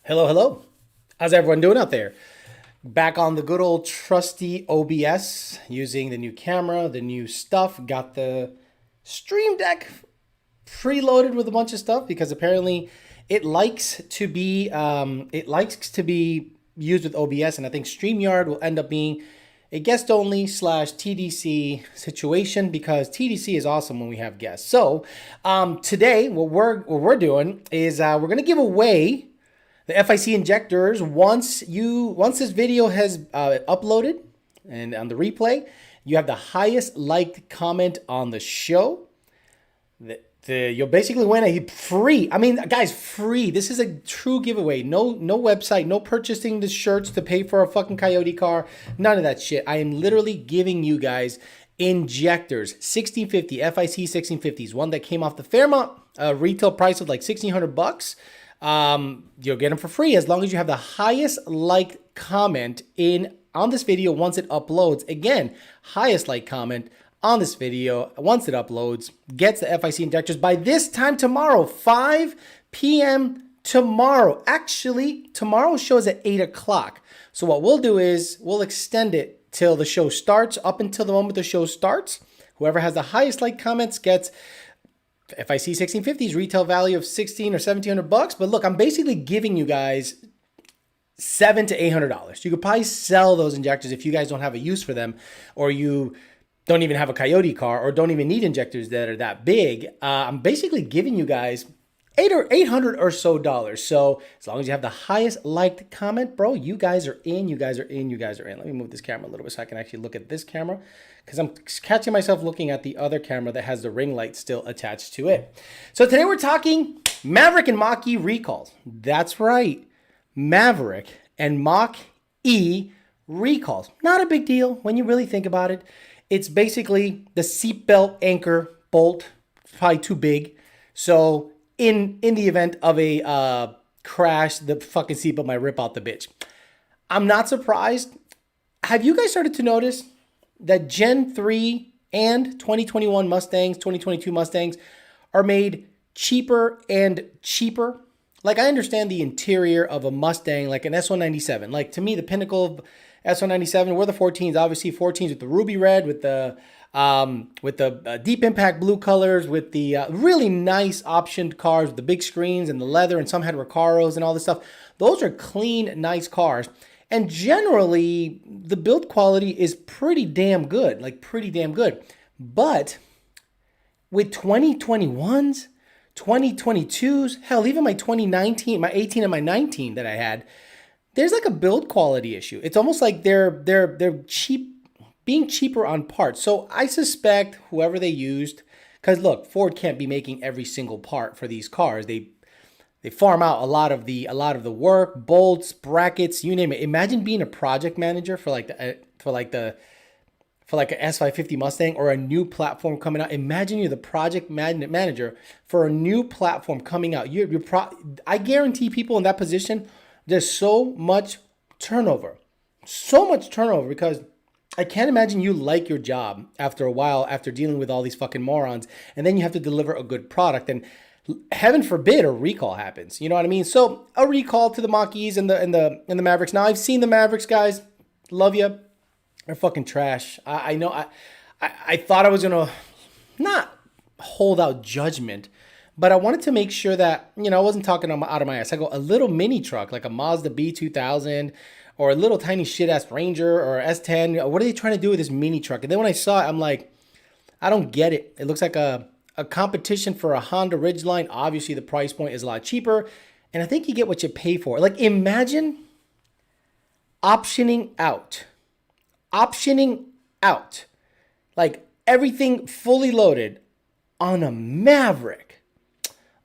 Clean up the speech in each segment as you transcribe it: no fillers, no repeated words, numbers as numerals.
Hello, hello. How's everyone doing out there? Back on the good old trusty OBS using the new camera, the new stuff. Got the Stream Deck preloaded with a bunch of stuff because apparently it likes to be used with OBS, and I think StreamYard will end up being a guest only slash TDC situation because TDC is awesome when we have guests. So today, what we're doing is we're gonna give away the FIC injectors once this video has uploaded and on the replay, you have the highest liked comment on the show. You'll basically win a free. I mean, guys, free. This is a true giveaway. No website, no purchasing the shirts to pay for a fucking Coyote car. None of that shit. I am literally giving you guys injectors, 1650 FIC 1650s, one that came off the Fairmont retail price of like $1,600. You'll get them for free as long as you have the highest liked comment on this video once it uploads. Again, highest like comment on this video once it uploads gets the FIC injectors by this time tomorrow, 5 p.m. tomorrow. Actually, tomorrow's show is at 8 o'clock. So what we'll do is we'll extend it till the show starts, up until the moment the show starts. Whoever has the highest like comments gets FIC 1650s, retail value of $1,600 or $1,700. But look, I'm basically giving you guys $700 to $800. You could probably sell those injectors if you guys don't have a use for them, or you don't even have a Coyote car, or don't even need injectors that are that big. I'm basically giving you guys $800 or so dollars. So as long as you have the highest liked comment, bro, you guys are in, you guys are in, you guys are in. Let me move this camera a little bit so I can actually look at this camera, because I'm catching myself looking at the other camera that has the ring light still attached to it. So today we're talking Maverick and Mach E recalls. That's right, Maverick and Mach E recalls. Not a big deal when you really think about it. It's basically the seatbelt anchor bolt, probably too big. So in the event of a crash, the fucking seatbelt might rip out the bitch. I'm not surprised. Have you guys started to notice that Gen 3 and 2021 Mustangs, 2022 Mustangs are made cheaper and cheaper? Like, I understand the interior of a Mustang, like an S197. Like, to me, the pinnacle of S197 were the 14s. Obviously, 14s with the ruby red, with the deep impact blue colors, with the really nice optioned cars with the big screens and the leather, and some had Recaros and all this stuff. Those are clean, nice cars. And generally, the build quality is pretty damn good, like pretty damn good. But with 2021s, 2022s, hell, even my 2019, my 18 and my 19 that I had, there's like a build quality issue. It's almost like they're cheap, being cheaper on parts. So I suspect whoever they used, because look, Ford can't be making every single part for these cars. They farm out a lot of the work, bolts, brackets, you name it. Imagine being a project manager for like a S550 Mustang or a new platform coming out. Imagine you're the project manager for a new platform coming out. I guarantee people in that position, there's so much turnover because I can't imagine you like your job after a while, after dealing with all these fucking morons, and then you have to deliver a good product, and heaven forbid a recall happens. You know what I mean? So a recall to the Mach-Es and the Mavericks. Now, I've seen the Mavericks, guys. Love you. They're fucking trash. I know. I thought I was gonna not hold out judgment, but I wanted to make sure that, I wasn't talking out of my ass. I go, a little mini truck like a Mazda B2000 or a little tiny shit ass Ranger or S10. What are they trying to do with this mini truck? And then when I saw it, I'm like, I don't get it. It looks like a competition for a Honda Ridgeline. Obviously, the price point is a lot cheaper, and I think you get what you pay for. Like, imagine optioning out, like everything fully loaded on a Maverick.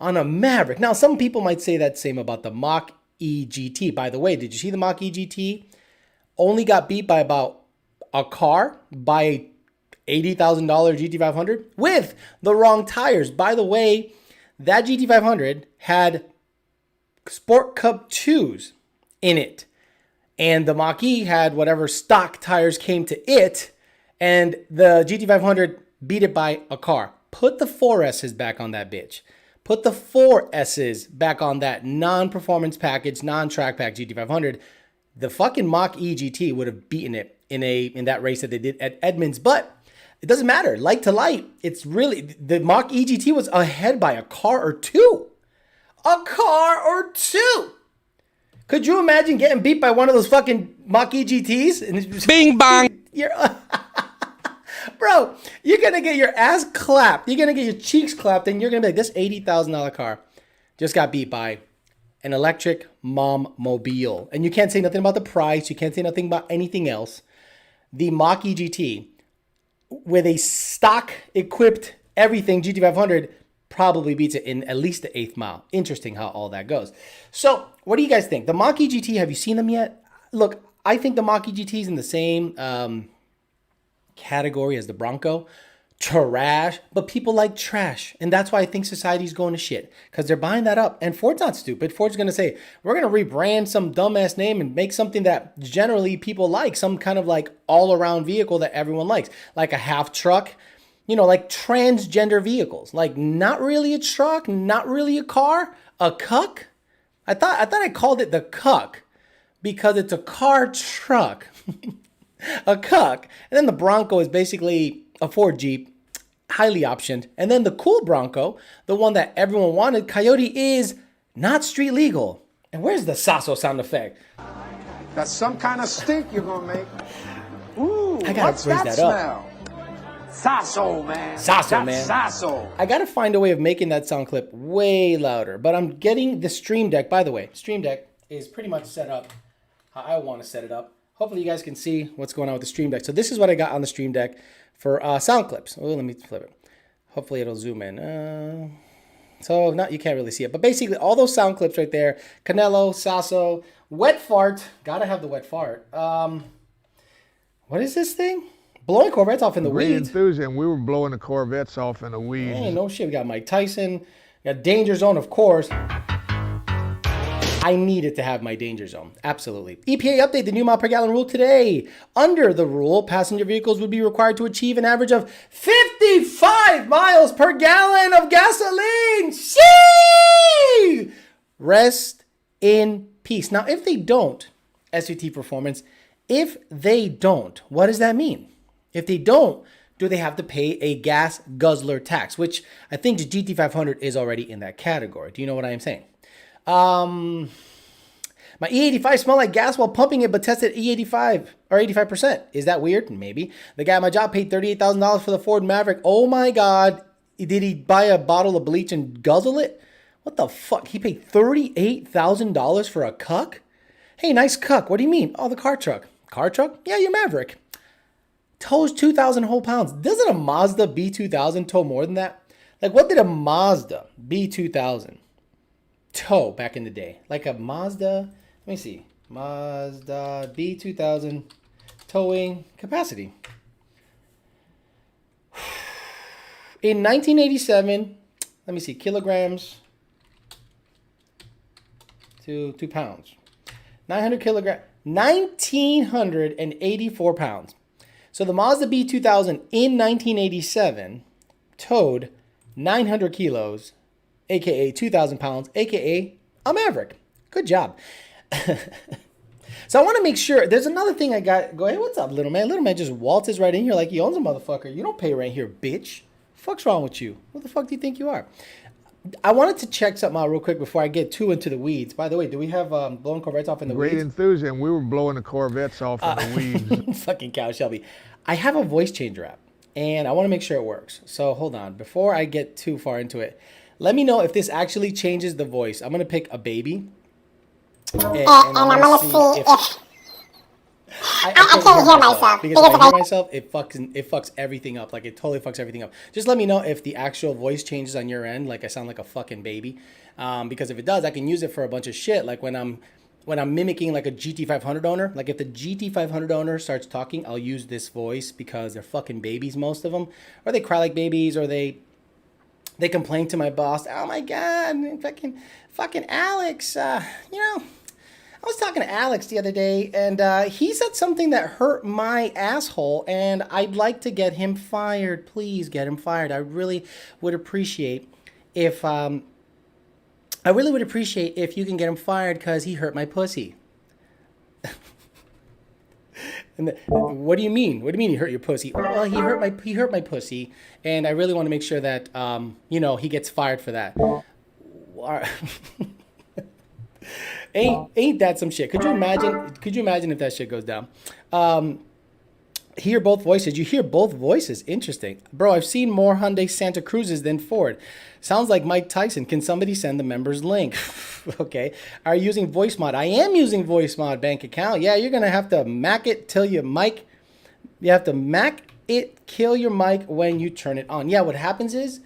Now, some people might say that same about the Mach E GT. By the way, did you see the Mach E GT? Only got beat by about a car by a $80,000 GT500 with the wrong tires. By the way, that GT500 had Sport Cup 2s in it. And the Mach E had whatever stock tires came to it. And the GT500 beat it by a car. Put the 4S's back on that bitch. Put the 4 S's back on that non-performance package, non-track pack GT500. The fucking Mach E GT would have beaten it in that race that they did at Edmonds, but it doesn't matter. Light to light, it's really, the Mach E GT was ahead by a car or two. A car or two. Could you imagine getting beat by one of those fucking Mach E GTs? And bing bang. Bro, you're going to get your ass clapped. You're going to get your cheeks clapped, and you're going to be like, this $80,000 car just got beat by an electric mom mobile. And you can't say nothing about the price. You can't say nothing about anything else. The Mach E GT, with a stock equipped everything GT500, probably beats it in at least the 8th mile. Interesting how all that goes. So what do you guys think? The Mach E GT, have you seen them yet? Look, I think the Mach E GT is in the same category as the Bronco. Trash, but people like trash. And that's why I think society's going to shit, because they're buying that up. And Ford's not stupid. Ford's going to say, we're going to rebrand some dumbass name and make something that generally people like, some kind of like all-around vehicle that everyone likes, like a half truck, you know, like transgender vehicles, like not really a truck, not really a car, a cuck. I thought I called it the cuck because it's a car truck, a cuck. And then the Bronco is basically a Ford Jeep, highly optioned. And then the cool Bronco, the one that everyone wanted, Coyote, is not street legal. And where's the Sasso sound effect? That's some kind of stink you're gonna make. Ooh, I gotta what's raise that that smell? up. Sasso, man. Sasso, That's man. Sasso. I gotta find a way of making that sound clip way louder. But I'm getting the Stream Deck. By the way, Stream Deck is pretty much set up how I want to set it up. Hopefully you guys can see what's going on with the Stream Deck. So this is what I got on the Stream Deck for sound clips. Oh, let me flip it. Hopefully it'll zoom in. So not, you can't really see it, but basically all those sound clips right there. Canelo, Sasso, wet fart. Gotta have the wet fart. What is this thing? Blowing Corvettes off in the Great weeds. enthusiasm. We were blowing the Corvettes off in the weeds. Hey, no shit. We got Mike Tyson. We got Danger Zone, of course. I needed to have my danger zone. Absolutely. EPA update the new mile per gallon rule today. Under the rule, passenger vehicles would be required to achieve an average of 55 miles per gallon of gasoline. Shee! Rest in peace. Now, if they don't, SVT Performance, if they don't, what does that mean? If they don't, do they have to pay a gas guzzler tax? Which I think the GT500 is already in that category. Do you know what I am saying? My E85 smelled like gas while pumping it, but tested E85 or 85%. Is that weird? Maybe. The guy at my job paid $38,000 for the Ford Maverick. Oh my God. Did he buy a bottle of bleach and guzzle it? What the fuck? He paid $38,000 for a cuck? Hey, nice cuck. What do you mean? Oh, the car truck. Car truck? Yeah, your Maverick. Tows 2,000 whole pounds. Doesn't a Mazda B2000 tow more than that? Like, what did a Mazda B2000 tow back in the day? Like a Mazda, let me see, Mazda B2000 towing capacity. In 1987, let me see, kilograms to 2 pounds. 900 kilograms, 1,984 pounds. So the Mazda B2000 in 1987 towed 900 kilos, aka 2,000 pounds, aka a Maverick. Good job. So I want to make sure. There's another thing I got. Go ahead. What's up, little man? Little man just waltzes right in here like he owns a motherfucker. You don't pay rent here, bitch. Fuck's wrong with you? What the fuck do you think you are? I wanted to check something out real quick before I get too into the weeds. By the way, do we have blowing Corvettes off in the Great weeds? enthusiasm. We were blowing the Corvettes off in the weeds. Fucking cow, Shelby. I have a voice changer app, and I want to make sure it works. So hold on. Before I get too far into it, let me know if this actually changes the voice. I'm going to pick a baby. And I'm going to see if... I can't hear myself. Because if I hear myself, it fucks everything up. Like, it totally fucks everything up. Just let me know if the actual voice changes on your end. Like, I sound like a fucking baby. Because if it does, I can use it for a bunch of shit. Like, when I'm mimicking like a GT500 owner, like if the GT500 owner starts talking, I'll use this voice because they're fucking babies, most of them. Or they cry like babies, or they complain to my boss. Oh my God, fucking Alex, I was talking to Alex the other day, and he said something that hurt my asshole, and I'd like to get him fired. Please get him fired. I really would appreciate if I really would appreciate if you can get him fired because he hurt my pussy. What do you mean? What do you mean he hurt your pussy? Well, he hurt my pussy, and I really want to make sure that he gets fired for that. Ain't that some shit? Could you imagine? Could you imagine if that shit goes down? Hear both voices. You hear both voices. Interesting. Bro, I've seen more Hyundai Santa Cruzes than Ford. Sounds like Mike Tyson. Can somebody send the members link? Okay. Are you using voice mod? I am using voice mod bank account. Yeah, you're going to have to Mac it till your mic. You have to Mac it, kill your mic when you turn it on. Yeah, what happens is,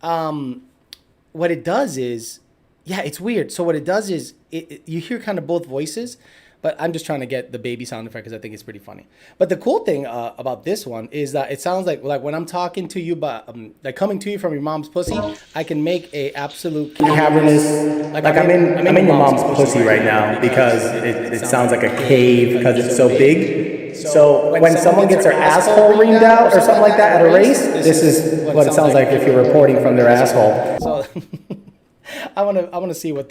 what it does is, yeah, it's weird. So what it does is, you hear kind of both voices. But I'm just trying to get the baby sound effect because I think it's pretty funny. But the cool thing about this one is that it sounds like when I'm talking to you, but like coming to you from your mom's pussy, I can make a absolute cavernous. Like I'm in your mom's pussy right now because it sounds like a cave because it's so big. So when someone gets their asshole reamed out or something like that at a race, this is what it sounds like if you're reporting from their asshole. So I want to see what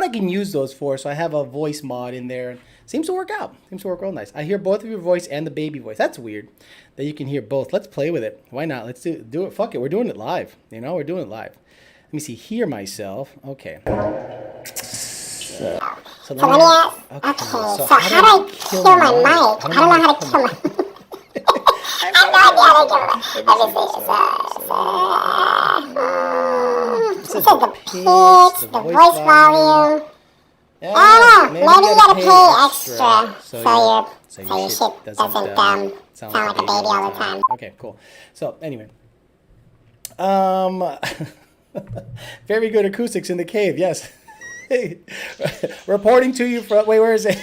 I can use those for. So I have a voice mod in there. Seems to work out. Seems to work real nice. I hear both of your voice and the baby voice. That's weird that you can hear both. Let's play with it. Why not? Let's do it. Fuck it. We're doing it live. We're doing it live. Let me see. Hear myself. Okay. So let me ask. Okay. So how do I kill my mic? I don't know how to kill my mic. I have no idea how to kill my mic. It says the pitch, the voice volume. I don't know. Maybe you gotta pay extra so your shit doesn't sound like a baby all the time. Okay, cool. So anyway, very good acoustics in the cave. Yes. Reporting to you from where is it?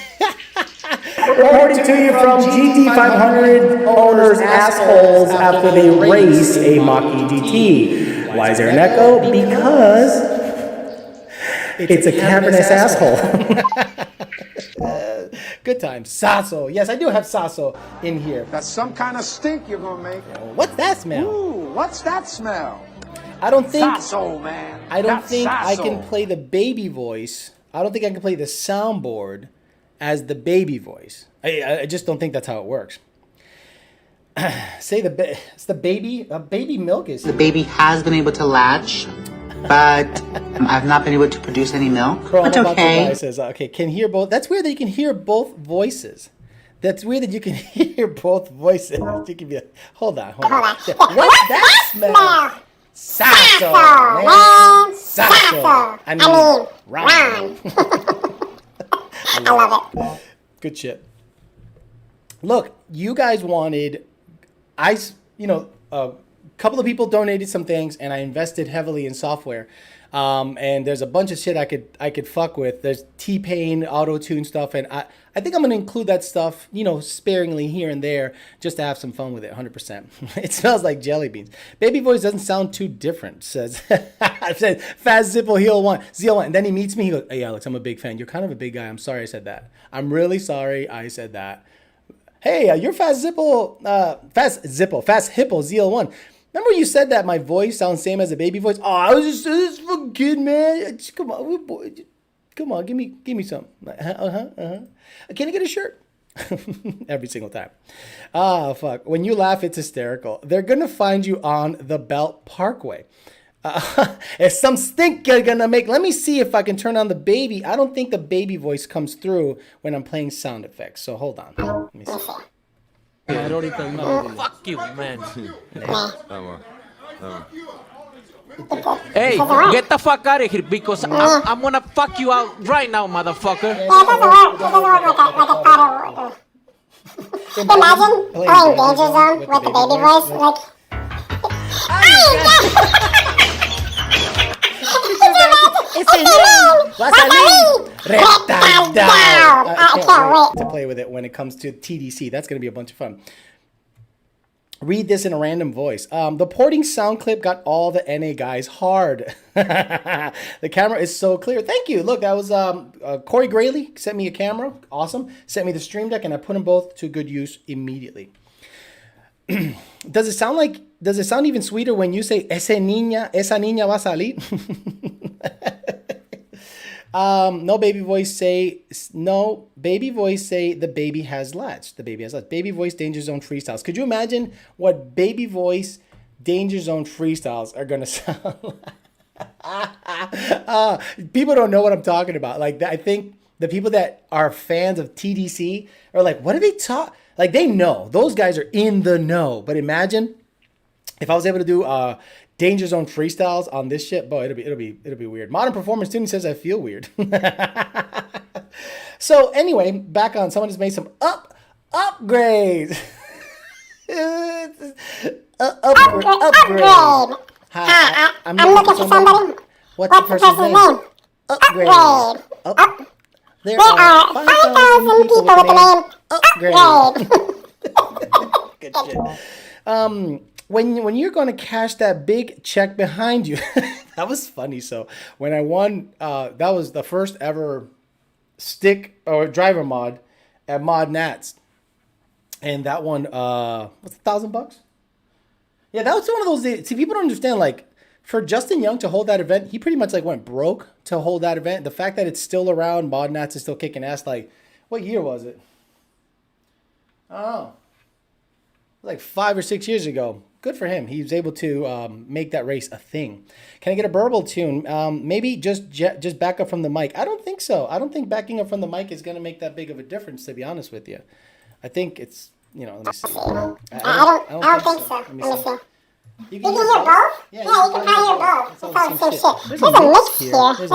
Reporting to you from GT500 owners' assholes after they race a MACH E GT. Why is there an echo? Because it's a cavernous asshole. Good times. Sasso. Yes, I do have Sasso in here. That's some kind of stink you're gonna make. What's that smell? Ooh, what's that smell? I don't think Sasso, man. I don't think I can play the baby voice. I don't think I can play the soundboard as the baby voice. I just don't think that's how it works. Say it's the baby. Baby milk is. The baby has been able to latch, but I've not been able to produce any milk. That's okay. Says, okay, can hear both. That's weird that you can hear both voices. That's weird that you can hear both voices. You can be hold on. What's that smell? Sasso, man. Sasso. I mean, Ron. I love it. Good shit. Look, you guys wanted, a couple of people donated some things, and I invested heavily in software. And there's a bunch of shit I could fuck with. There's T-Pain, auto-tune stuff, and I think I'm gonna include that stuff, sparingly here and there, just to have some fun with it. 100%. It smells like jelly beans. Baby voice doesn't sound too different. Says Fast Zippo ZL1. And then he meets me. He goes, "Hey Alex, I'm a big fan. You're kind of a big guy. I'm sorry I said that. I'm really sorry I said that. Hey, you're Fast Hippo ZL1. Remember you said that my voice sounds same as a baby voice? Oh, I was just for good, man. Come on, give me some. Can I get a shirt? Every single time. Ah, fuck. When you laugh, it's hysterical. They're gonna find you on the Belt Parkway. If some stink you're gonna make. Let me see if I can turn on the baby. I don't think the baby voice comes through when I'm playing sound effects. So hold on. Let me see. Fuck you, man. Hey, get the fuck out of here because I'm gonna fuck you out right now, motherfucker. It doesn't work. It doesn't work like I thought it would. Imagine playing Danger Zone with the baby voice. Like, I can't wait to play with it when it comes to TDC. That's going to be a bunch of fun. Read this in a random voice. The porting sound clip got all the NA guys hard. The camera is so clear. Thank you. Look, that was Corey Grayley sent me a camera. Awesome. Sent me the Stream Deck, and I put them both to good use immediately. Does it sound even sweeter when you say esa niña va a salir? No baby voice say the baby has latched. The baby has latched. Baby voice danger zone freestyles. Could you imagine what baby voice danger zone freestyles are gonna sound like? People don't know what I'm talking about. Like, I think the people that are fans of TDC are like, what do they talk? Like, they know. Those guys are in the know. But imagine if I was able to do danger zone freestyles on this shit, boy, it'll be weird. Modern Performance Tuning says I feel weird. So anyway, back on. Someone just made some upgrades. Upgrade. Hi, I'm looking for somebody. What's the person's name? Upgrade. There are 5,000 people with the name Upgrade. Good shit. When you're going to cash that big check behind you, that was funny. So when I won, that was the first ever stick or driver mod at Mod Nats, and that one what's $1,000? Yeah, that was one of those days. See, people don't understand. Like, for Justin Young to hold that event, he pretty much like went broke to hold that event. The fact that it's still around, Mod Nats is still kicking ass. Like, what year was it? Oh, like 5 or 6 years ago. Good for him. He was able to make that race a thing. Can I get a burble tune? Maybe just back up from the mic. I don't think so. I don't think backing up from the mic is going to make that big of a difference, to be honest with you. I think it's, let me see. I don't think so. Let me see. You can hear both? Yeah, you can probably hear both. It's all the same shit. There's a mix here. There's a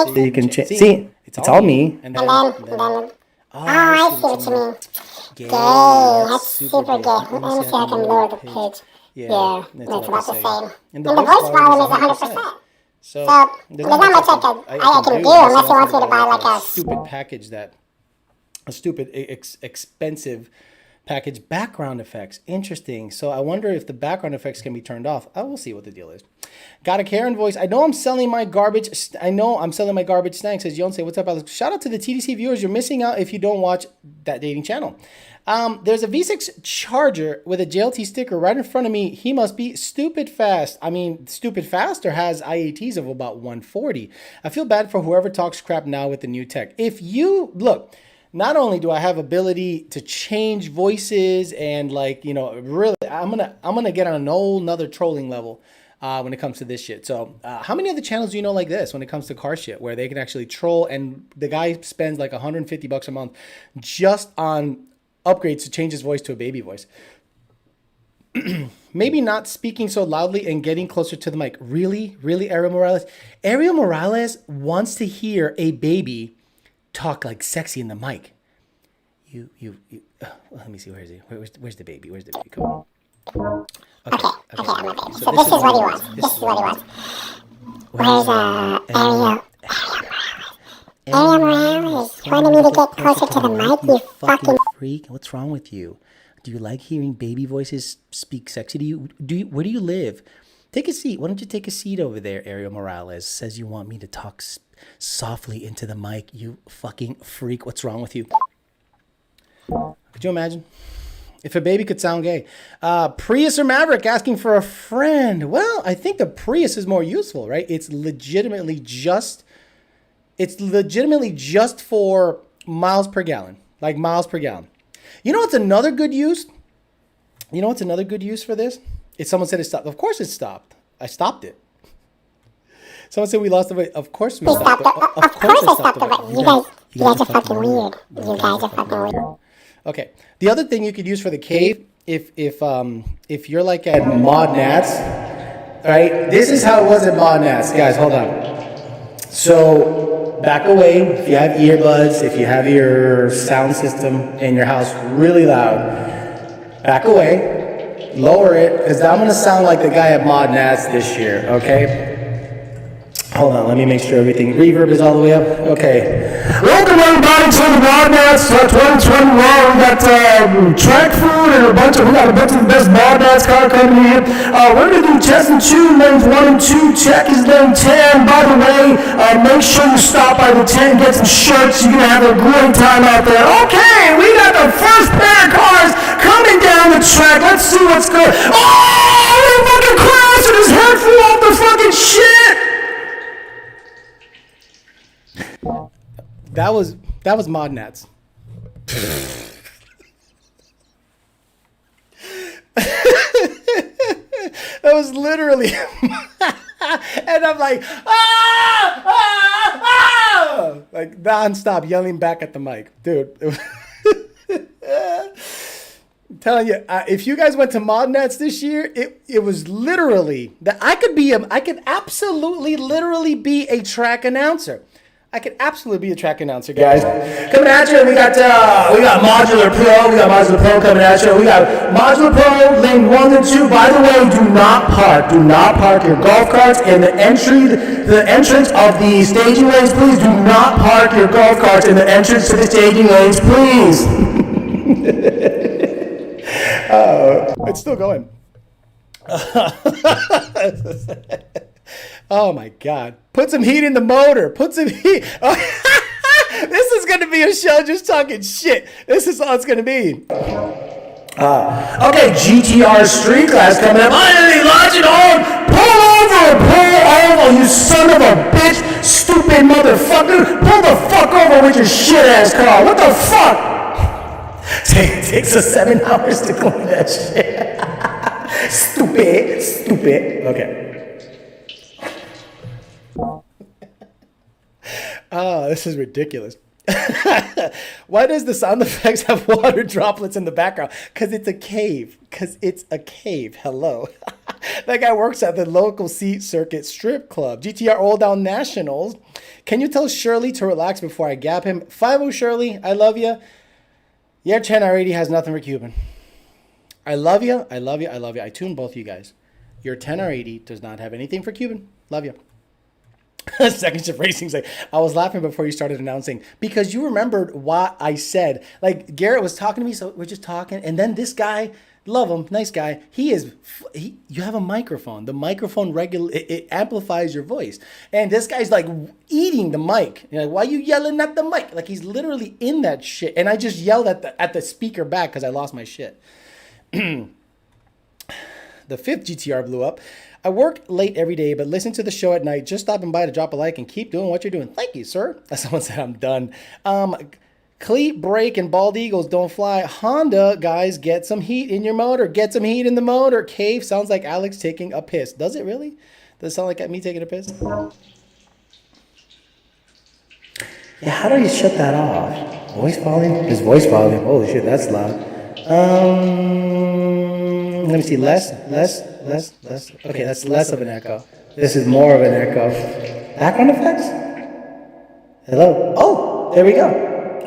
mix. You can see, it's all me. And then I see what you mean. Gay. That's super gay. Let me see if I can lower the pitch. Yeah, it's about the same. And the voice volume is 100%. So there's not much I can do unless he wants me to buy like a stupid package expensive package. Background effects. Interesting. So I wonder if the background effects can be turned off. I will see what the deal is. Got a Karen voice. I know I'm selling my garbage snacks. Says Yon, say what's up, Alex? Shout out to the TDC viewers. You're missing out if you don't watch that dating channel. There's a V6 Charger with a JLT sticker right in front of me. He must be stupid fast. I mean, stupid fast or has IATs of about 140. I feel bad for whoever talks crap now with the new tech. If you look, not only do I have ability to change voices and really, I'm gonna get on an another trolling level when it comes to this shit. So how many other channels do you know like this when it comes to car shit, where they can actually troll and the guy spends like $150 a month just on upgrades to change his voice to a baby voice? Maybe not speaking so loudly and getting closer to the mic. Really, Ariel Morales? Ariel Morales wants to hear a baby talk like sexy in the mic. Let me see. Where is he? Where's the baby? Come on. Okay, I'm a baby. So this is what he wants. Where's Ariel? Ariel Morales, you wanted me to get closer to the mic, you fucking freak. What's wrong with you? Do you like hearing baby voices speak sexy to you? Where do you live? Take a seat. Why don't you take a seat over there, Ariel Morales? Says you want me to talk softly into the mic, you fucking freak. What's wrong with you? Could you imagine? If a baby could sound gay. Prius or Maverick asking for a friend. Well, I think the Prius is more useful, right? It's legitimately just for miles per gallon. Like miles per gallon. You know what's another good use? For this? If someone said it stopped. Of course it stopped. I stopped it. Someone said we lost the weight. Of course we stopped it. Of course I stopped it. You guys are fucking weird. You guys are fucking weird. Okay. The other thing you could use for the cave, if you're like at Mod Nats, right? This is how it was at Mod Nats. Guys, hold on. So back away. If you have earbuds, if you have your sound system in your house really loud, back away, lower it, because I'm going to sound like the guy at Mod Nats this year, okay? Hold on, let me make sure everything, reverb is all the way up. Okay. Welcome everybody to the Mod Nats 2021. We got track food and we got a bunch of the best Mod Nats car company here. We're gonna do test and two, lanes 1 and 2. Check is lane 10. By the way, make sure you stop by the tent, get some shirts. You're gonna have a great time out there. Okay, we got the first pair of cars coming down the track. Let's see what's good. Oh, he fucking crashed and his head flew off the fucking shit. That was Mod Nats. That was literally, and I'm like, like nonstop yelling back at the mic, dude. I'm telling you, if you guys went to Mod Nats this year, it was literally that I could absolutely literally be a track announcer. I could absolutely be a track announcer, guys. Coming at you, we got Modular Pro. We got Modular Pro coming at you. We got Modular Pro lane 1 and 2. By the way, do not park your golf carts in the entrance of the staging lanes. Please do not park your golf carts in the entrance to the staging lanes, please. It's still going. Oh my God. Put some heat in the motor. Put some heat. Oh, this is going to be a show just talking shit. This is all it's going to be. Okay, GTR Street Class coming up. Finally, launch it on. Pull over, you son of a bitch. Stupid motherfucker. Pull the fuck over with your shit ass car. What the fuck? It takes us 7 hours to clean that shit. Stupid. Okay. Oh, this is ridiculous. Why does the sound effects have water droplets in the background? Because it's a cave. Hello. That guy works at the local circuit strip club. GTR Old Down Nationals. Can you tell Shirley to relax before I gap him? 5-0 Shirley, I love you. Your 10R80 has nothing for Cuban. I love you. I tune both you guys. Your 10R80 does not have anything for Cuban. Love you. Second Shift Racing's like, I was laughing before you started announcing because you remembered what I said. Like Garrett was talking to me, so we're just talking, and then this guy, love him, nice guy. You have a microphone. The microphone it amplifies your voice, and this guy's like eating the mic. You're like, why are you yelling at the mic? Like he's literally in that shit, and I just yelled at the speaker back because I lost my shit. The 5th GTR blew up. I work late every day, but listen to the show at night. Just stopping by to drop a like and keep doing what you're doing. Thank you, sir. Someone said I'm done. Cleat, brake, and bald eagles don't fly. Honda, guys, get some heat in your motor. Get some heat in the motor. Cave sounds like Alex taking a piss. Does it really? Does it sound like me taking a piss? Yeah, how do you shut that off? Voice volume? His voice volume. Holy shit, that's loud. Let me see. Less. Okay, that's less of an echo. This is more of an echo. Background effects? Hello? Oh, there we go.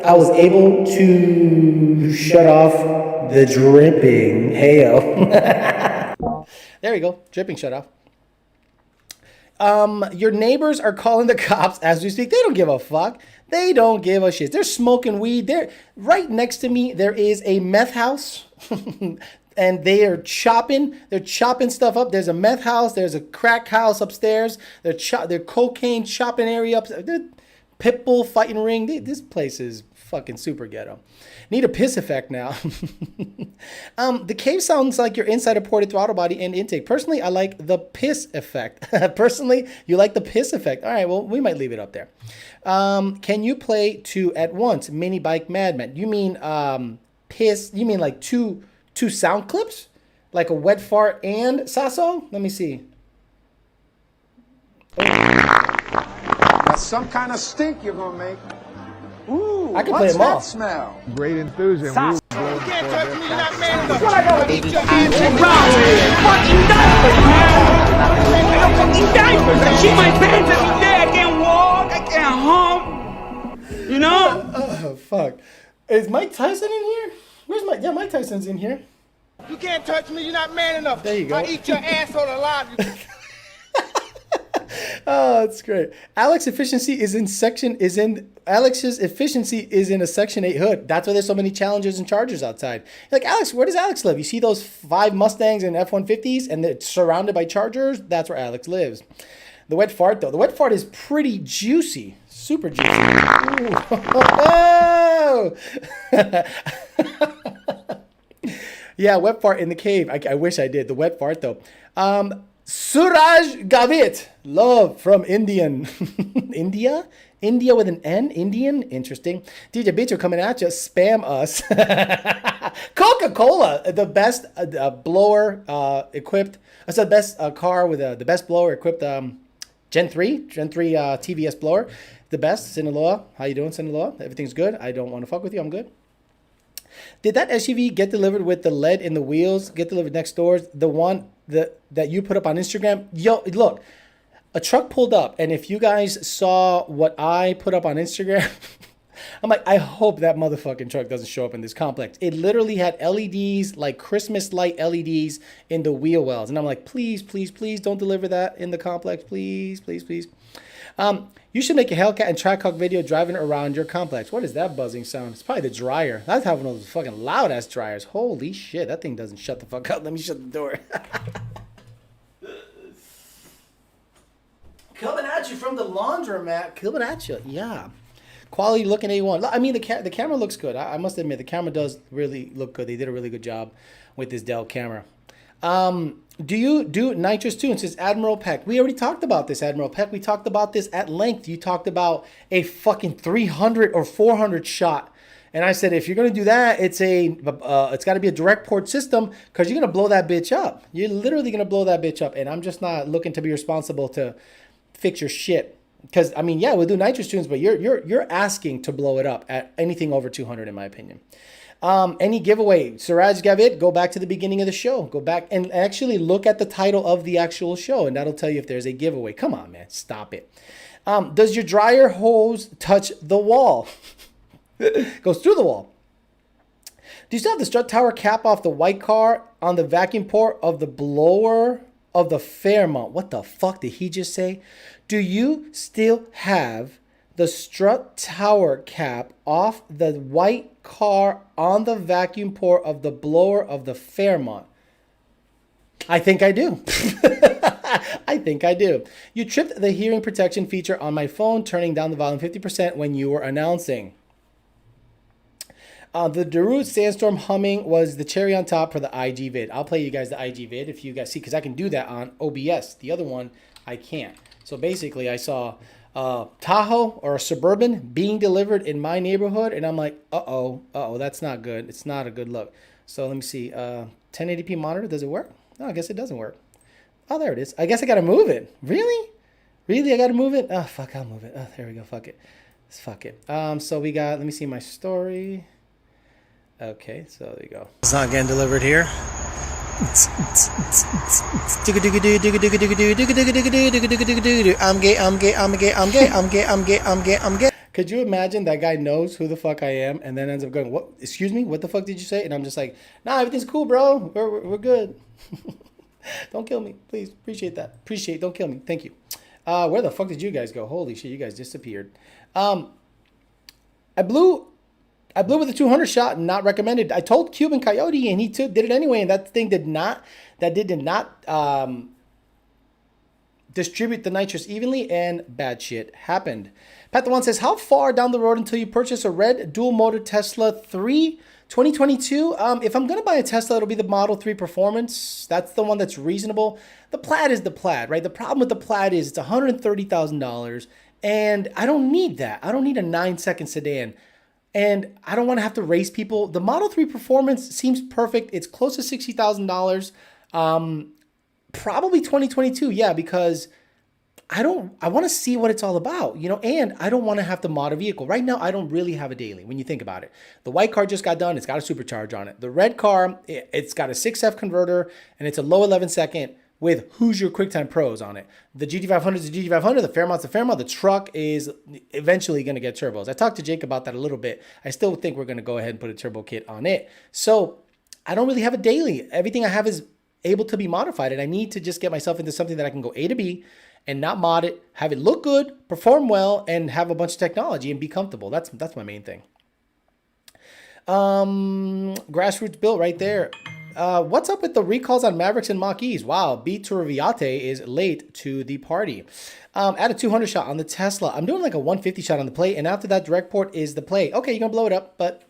I was able to shut off the dripping. Heyo. There you go. Dripping shut off. Your neighbors are calling the cops as we speak. They don't give a fuck. They don't give a shit. They're smoking weed. They're right next to me. There is a meth house. And they are chopping. They're chopping stuff up. There's a meth house. There's a crack house upstairs. They're cocaine chopping area up. Pit bull fighting ring. This place is fucking super ghetto. Need a piss effect now. The cave sounds like you're inside a ported throttle body and intake. Personally, I like the piss effect. Personally, you like the piss effect. All right, well, we might leave it up there. Can you play 2 at once? Mini bike madman. You mean piss? You mean like two sound clips? Like a wet fart and Sasso? Let me see. That's some kind of stink you're gonna make. Ooh, I can play them all. Smell? Great enthusiasm. You can't touch me, you're not man enough. What I gotta eat your fucking diapers. She my pants every day. I can't walk. I can't hump. You know? Oh, fuck. Is Mike Tyson in here? Where's Mike? Yeah, Mike Tyson's in here. You can't touch me. You're not man enough. There you go. I eat your asshole alive. Oh, that's great. Alex's efficiency is in a Section 8 hood. That's why there's so many Challengers and Chargers outside. You're like, Alex, where does Alex live? You see those 5 Mustangs and F-150s and they're surrounded by Chargers? That's where Alex lives. The wet fart, though. The wet fart is pretty juicy. Super juicy. Ooh. Yeah, wet fart in the cave. I wish I did. The wet fart, though. Suraj Gavit, love from Indian. India with an N, Indian, interesting. DJ Bicho coming at you, spam us. Coca-Cola, the best blower equipped. That's the best car with the best blower equipped. Gen 3 TVS blower, the best. Sinaloa, how you doing, Sinaloa? Everything's good. I don't want to fuck with you. I'm good. Did that SUV get delivered with the lead in the wheels? Get delivered next door? The one that you put up on Instagram? Yo, look, a truck pulled up, and if you guys saw what I put up on Instagram, I'm like, I hope that motherfucking truck doesn't show up in this complex. It literally had LEDs, like Christmas light LEDs in the wheel wells. And I'm like, please, please, please don't deliver that in the complex. Please, please, please. You should make a Hellcat and Trackhawk video driving around your complex. What is that buzzing sound? It's probably the dryer. That's having one of those fucking loud ass dryers. Holy shit, that thing doesn't shut the fuck up. Let me shut the door. Coming at you from the laundromat. Coming at you. Yeah. Quality looking A1. I mean, the camera looks good. I must admit, the camera does really look good. They did a really good job with this Dell camera. Do you do nitrous tunes? Says Admiral Peck. We already talked about this, Admiral Peck. We talked about this at length. You talked about a fucking 300 or 400 shot. And I said, if you're going to do that, it's got to be a direct port system because you're going to blow that bitch up. You're literally going to blow that bitch up. And I'm just not looking to be responsible to fix your shit. Because, I mean, yeah, we'll do nitrous tunes, but you're asking to blow it up at anything over 200, in my opinion. Any giveaway? Suraj Gavit, go back to the beginning of the show. Go back and actually look at the title of the actual show, and that'll tell you if there's a giveaway. Come on, man. Stop it. Does your dryer hose touch the wall? Goes through the wall. Do you still have the strut tower cap off the white car on the vacuum port of the blower of the Fairmont? What the fuck did he just say? Do you still have the strut tower cap off the white car on the vacuum port of the blower of the Fairmont? I think I do. I think I do. You tripped the hearing protection feature on my phone, turning down the volume 50% when you were announcing. The Darude Sandstorm humming was the cherry on top for the IG vid. I'll play you guys the IG vid if you guys see, because I can do that on OBS. The other one, I can't. So basically, I saw Tahoe or a Suburban being delivered in my neighborhood, and I'm like, uh-oh, that's not good. It's not a good look. So let me see. 1080p monitor, does it work? No, I guess it doesn't work. Oh, there it is. I guess I got to move it. Really? Really, I got to move it? Oh, fuck, I'll move it. Oh, there we go. Fuck it. Fuck it. So we got, let me see my story. Okay, so there you go. It's not getting delivered here. I'm gay. Could you imagine that guy knows who the fuck I am and then ends up going, what? Excuse me? What the fuck did you say? And I'm just like, nah, everything's cool, bro. We're good. Don't kill me, please. Appreciate that. Don't kill me. Thank you. Where the fuck did you guys go? Holy shit, you guys disappeared. I blew with a 200 shot and not recommended. I told Cuban Coyote and he did it anyway. And that thing did not distribute the nitrous evenly and bad shit happened. Pat the One says, how far down the road until you purchase a red dual motor Tesla 3 2022? If I'm going to buy a Tesla, it'll be the Model 3 Performance. That's the one that's reasonable. The Plaid is the Plaid, right? The problem with the Plaid is it's $130,000 and I don't need that. I don't need a 9-second sedan. And I don't want to have to race people. The Model 3 Performance seems perfect. It's close to $60,000. Probably 2022, yeah, because I want to see what it's all about, you know, and I don't want to have to mod a vehicle. Right now, I don't really have a daily when you think about it. The white car just got done. It's got a supercharge on it. The red car, it's got a 6F converter, and it's a low 11-second with Hoosier QuickTime Pros on it. The GT500 is the GT500, the Fairmont's the Fairmont. The truck is eventually going to get turbos. I talked to Jake about that a little bit. I still think we're going to go ahead and put a turbo kit on it. So I don't really have a daily. Everything I have is able to be modified, and I need to just get myself into something that I can go A to B and not mod it, have it look good, perform well, and have a bunch of technology and be comfortable. That's my main thing. Grassroots built right there. What's up with the recalls on Mavericks and Mach E's? Wow, B Turviate is late to the party. Add a 200 shot on the Tesla. I'm doing like a 150 shot on the plate, and after that, direct port is the plate. Okay, you're going to blow it up, but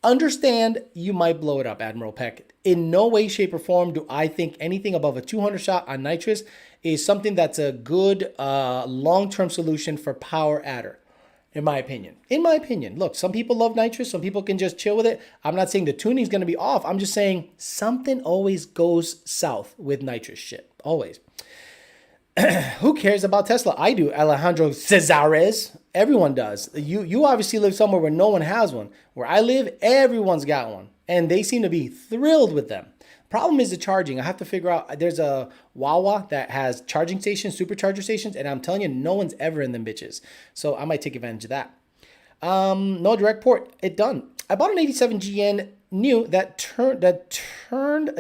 Understand you might blow it up, Admiral Peck. In no way, shape, or form do I think anything above a 200 shot on nitrous is something that's a good long-term solution for power adder, in my opinion. In my opinion, look, some people love nitrous. Some people can just chill with it. I'm not saying the tuning's going to be off. I'm just saying something always goes south with nitrous shit. Always. Who cares about Tesla? I do, Alejandro Cesares. Everyone does. You obviously live somewhere where no one has one. Where I live, everyone's got one. And they seem to be thrilled with them. Problem is the charging. I have to figure out, there's a Wawa that has charging stations, supercharger stations, and I'm telling you, no one's ever in them bitches. So I might take advantage of that. No direct port. It done. I bought an 87 GN new that turned a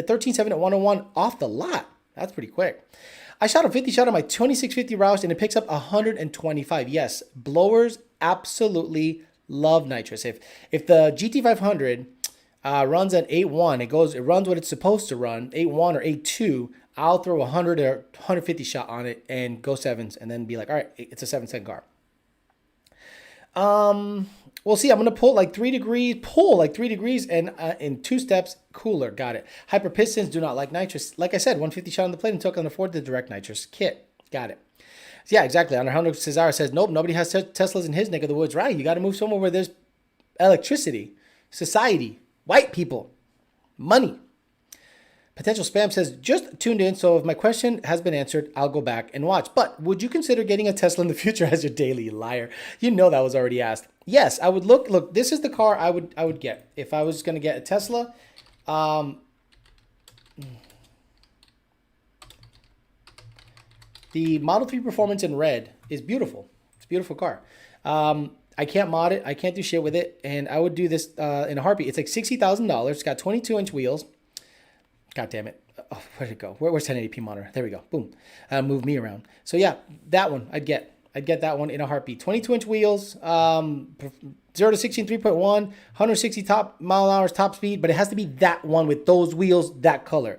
13.7 at 101 off the lot. That's pretty quick. I shot a 50 shot on my 2650 Roush and it picks up 125. Yes, blowers absolutely love nitrous. If the GT500 runs at 8.1, it runs what it's supposed to run, 8.1 or 8.2, I'll throw 100 or 150 shot on it and go sevens and then be like, all right, it's a 7-cent car. We'll see. I'm going to pull like 3 degrees and in 2 steps cooler. Got it. Hyper pistons do not like nitrous. Like I said, 150 shot on the plate until I can afford the direct nitrous kit. Got it. So yeah, exactly. Alejandro Cesar says, nope, nobody has Teslas in his neck of the woods. Right. You got to move somewhere where there's electricity, society, white people, money. Potential Spam says, just tuned in, so if my question has been answered, I'll go back and watch. But would you consider getting a Tesla in the future as your daily liar? You know that was already asked. Yes, I would look, this is the car I would get. If I was going to get a Tesla, the Model 3 Performance in red is beautiful. It's a beautiful car. I can't mod it. I can't do shit with it. And I would do this in a heartbeat. It's like $60,000. It's got 22-inch wheels. God damn it. Oh, where'd it go? Where's 1080p monitor? There we go. Boom. Move me around. So yeah, that one I'd get. I'd get that one in a heartbeat. 22-inch wheels, 0 to 16, 3.1, 160 mile/hour top speed, but it has to be that one with those wheels, that color.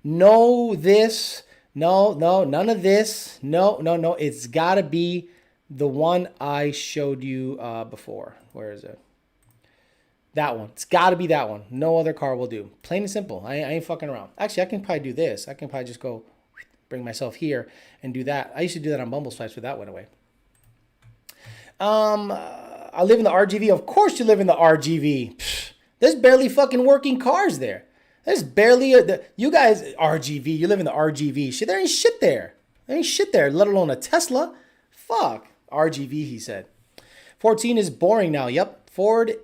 No this, no, none of this. No. It's got to be the one I showed you before. Where is it? That one. It's got to be that one. No other car will do. Plain and simple. I ain't fucking around. Actually, I can probably do this. I can probably just go bring myself here and do that. I used to do that on Bumble Swipes, but that went away. I live in the RGV. Of course you live in the RGV. There's barely fucking working cars there. There's barely you guys RGV. You live in the RGV. Shit, there ain't shit there. There ain't shit there, let alone a Tesla. Fuck. RGV, he said. 14 is boring now. Yep. Ford.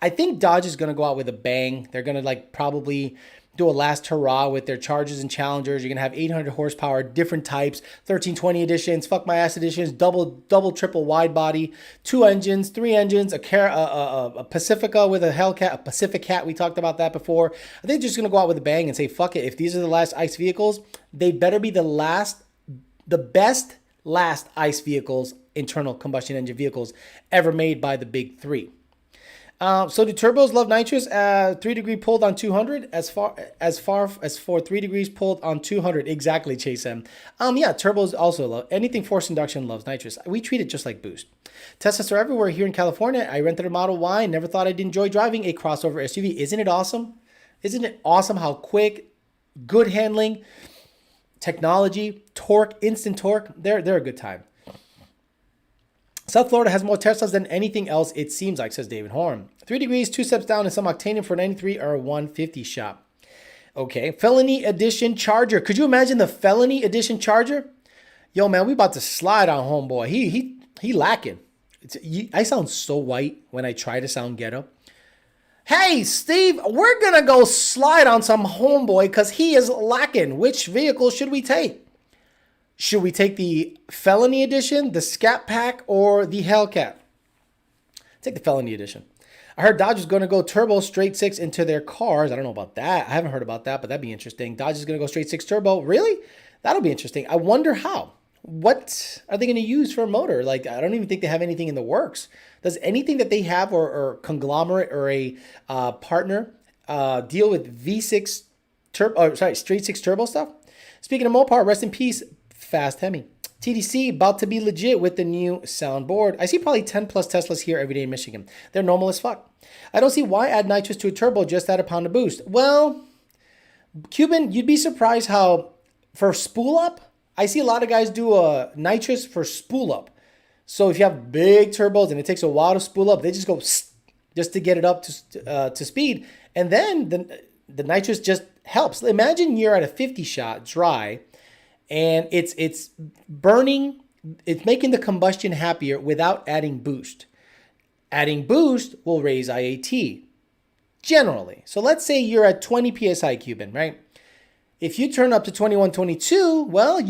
I think Dodge is going to go out with a bang. They're going to like probably do a last hurrah with their Chargers and Challengers. You're going to have 800 horsepower, different types, 1320 editions, fuck my ass editions, double, triple wide body, 2 engines, 3 engines, a Pacifica with a Hellcat, a Pacific Cat. We talked about that before. I think they're just going to go out with a bang and say, fuck it. If these are the last ICE vehicles, they better be the best last ICE vehicles, internal combustion engine vehicles ever made by the big 3. So do turbos love nitrous? 3 degree pulled on 200 as far as for 3 degrees pulled on 200. Exactly, Chase M. Yeah, turbos also love anything forced induction loves nitrous. We treat it just like boost. Teslas are everywhere here in California. I rented a Model Y and never thought I'd enjoy driving a crossover SUV. Isn't it awesome? Isn't it awesome how quick, good handling, technology, torque, instant torque? They're a good time. South Florida has more Teslas than anything else, it seems like, says David Horn. 3 degrees, 2 steps down, and some Octanium for 93 or 150 shop. Okay, Felony Edition Charger. Could you imagine the Felony Edition Charger? Yo, man, we about to slide on homeboy. He lacking. I sound so white when I try to sound ghetto. Hey, Steve, we're going to go slide on some homeboy because he is lacking. Which vehicle should we take? Should we take the Felony Edition, the Scat Pack, or the Hellcat? Take the Felony Edition. I heard Dodge is going to go turbo straight 6 into their cars. I don't know about that. I haven't heard about that, but that'd be interesting. Dodge is going to go straight 6 turbo. Really? That'll be interesting. I wonder how. What are they going to use for a motor? Like, I don't even think they have anything in the works. Does anything that they have or conglomerate or a partner deal with straight 6 turbo stuff? Speaking of Mopar, rest in peace, Fast Hemi. TDC about to be legit with the new soundboard. I see probably 10 plus Teslas here every day in Michigan. They're normal as fuck. I don't see why add nitrous to a turbo, just add a pound of boost. Well, Cuban, you'd be surprised how for spool up, I see a lot of guys do a nitrous for spool up. So if you have big turbos and it takes a while to spool up, they just go just to get it up to speed. And then the nitrous just helps. Imagine you're at a 50 shot dry and it's burning, it's making the combustion happier without adding boost. Adding boost will raise IAT generally. So let's say you're at 20 PSI Cuban, right? If you turn up to 21, 22, well,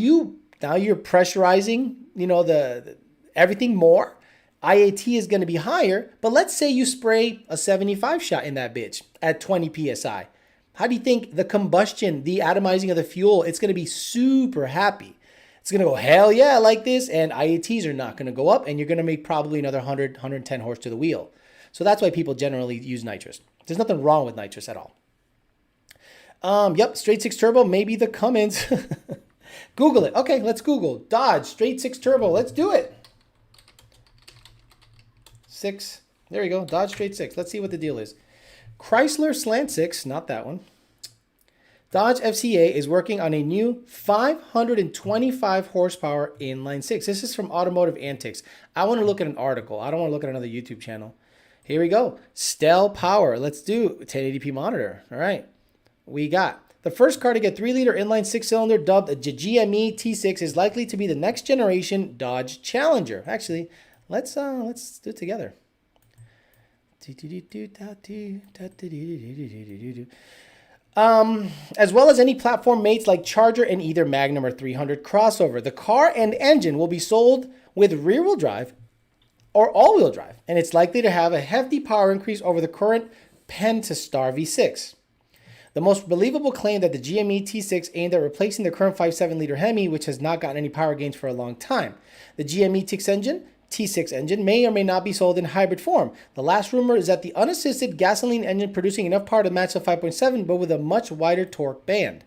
now you're pressurizing, the everything more. IAT is going to be higher, but let's say you spray a 75 shot in that bitch at 20 PSI. How do you think the combustion, the atomizing of the fuel, it's going to be super happy. It's going to go, hell yeah, like this, and IATs are not going to go up, and you're going to make probably another 100, 110 horse to the wheel. So that's why people generally use nitrous. There's nothing wrong with nitrous at all. Yep, straight six turbo, maybe the Cummins. Google it. Okay, let's Google Dodge straight six turbo. Let's do it. 6. There we go. Dodge straight six. Let's see what the deal is. Chrysler slant six, not that one. Dodge FCA is working on a new 525 horsepower inline six. This is from Automotive Antics. I want to look at an article. I don't want to look at another YouTube channel. Here we go. Stell Power. Let's do 1080p monitor. All right. We got the first car to get 3-liter inline six-cylinder, dubbed a GME T6, is likely to be the next generation Dodge Challenger. Actually, let's do it together. As well as any platform mates like Charger and either Magnum or 300 crossover. The car and engine will be sold with rear-wheel drive or all-wheel drive, and it's likely to have a hefty power increase over the current Pentastar V6. The most believable claim that the GME T6 aimed at replacing the current 5.7-liter Hemi, which has not gotten any power gains for a long time. The GME T6 engine may or may not be sold in hybrid form. The last rumor is that the unassisted gasoline engine producing enough power to match the 5.7, but with a much wider torque band.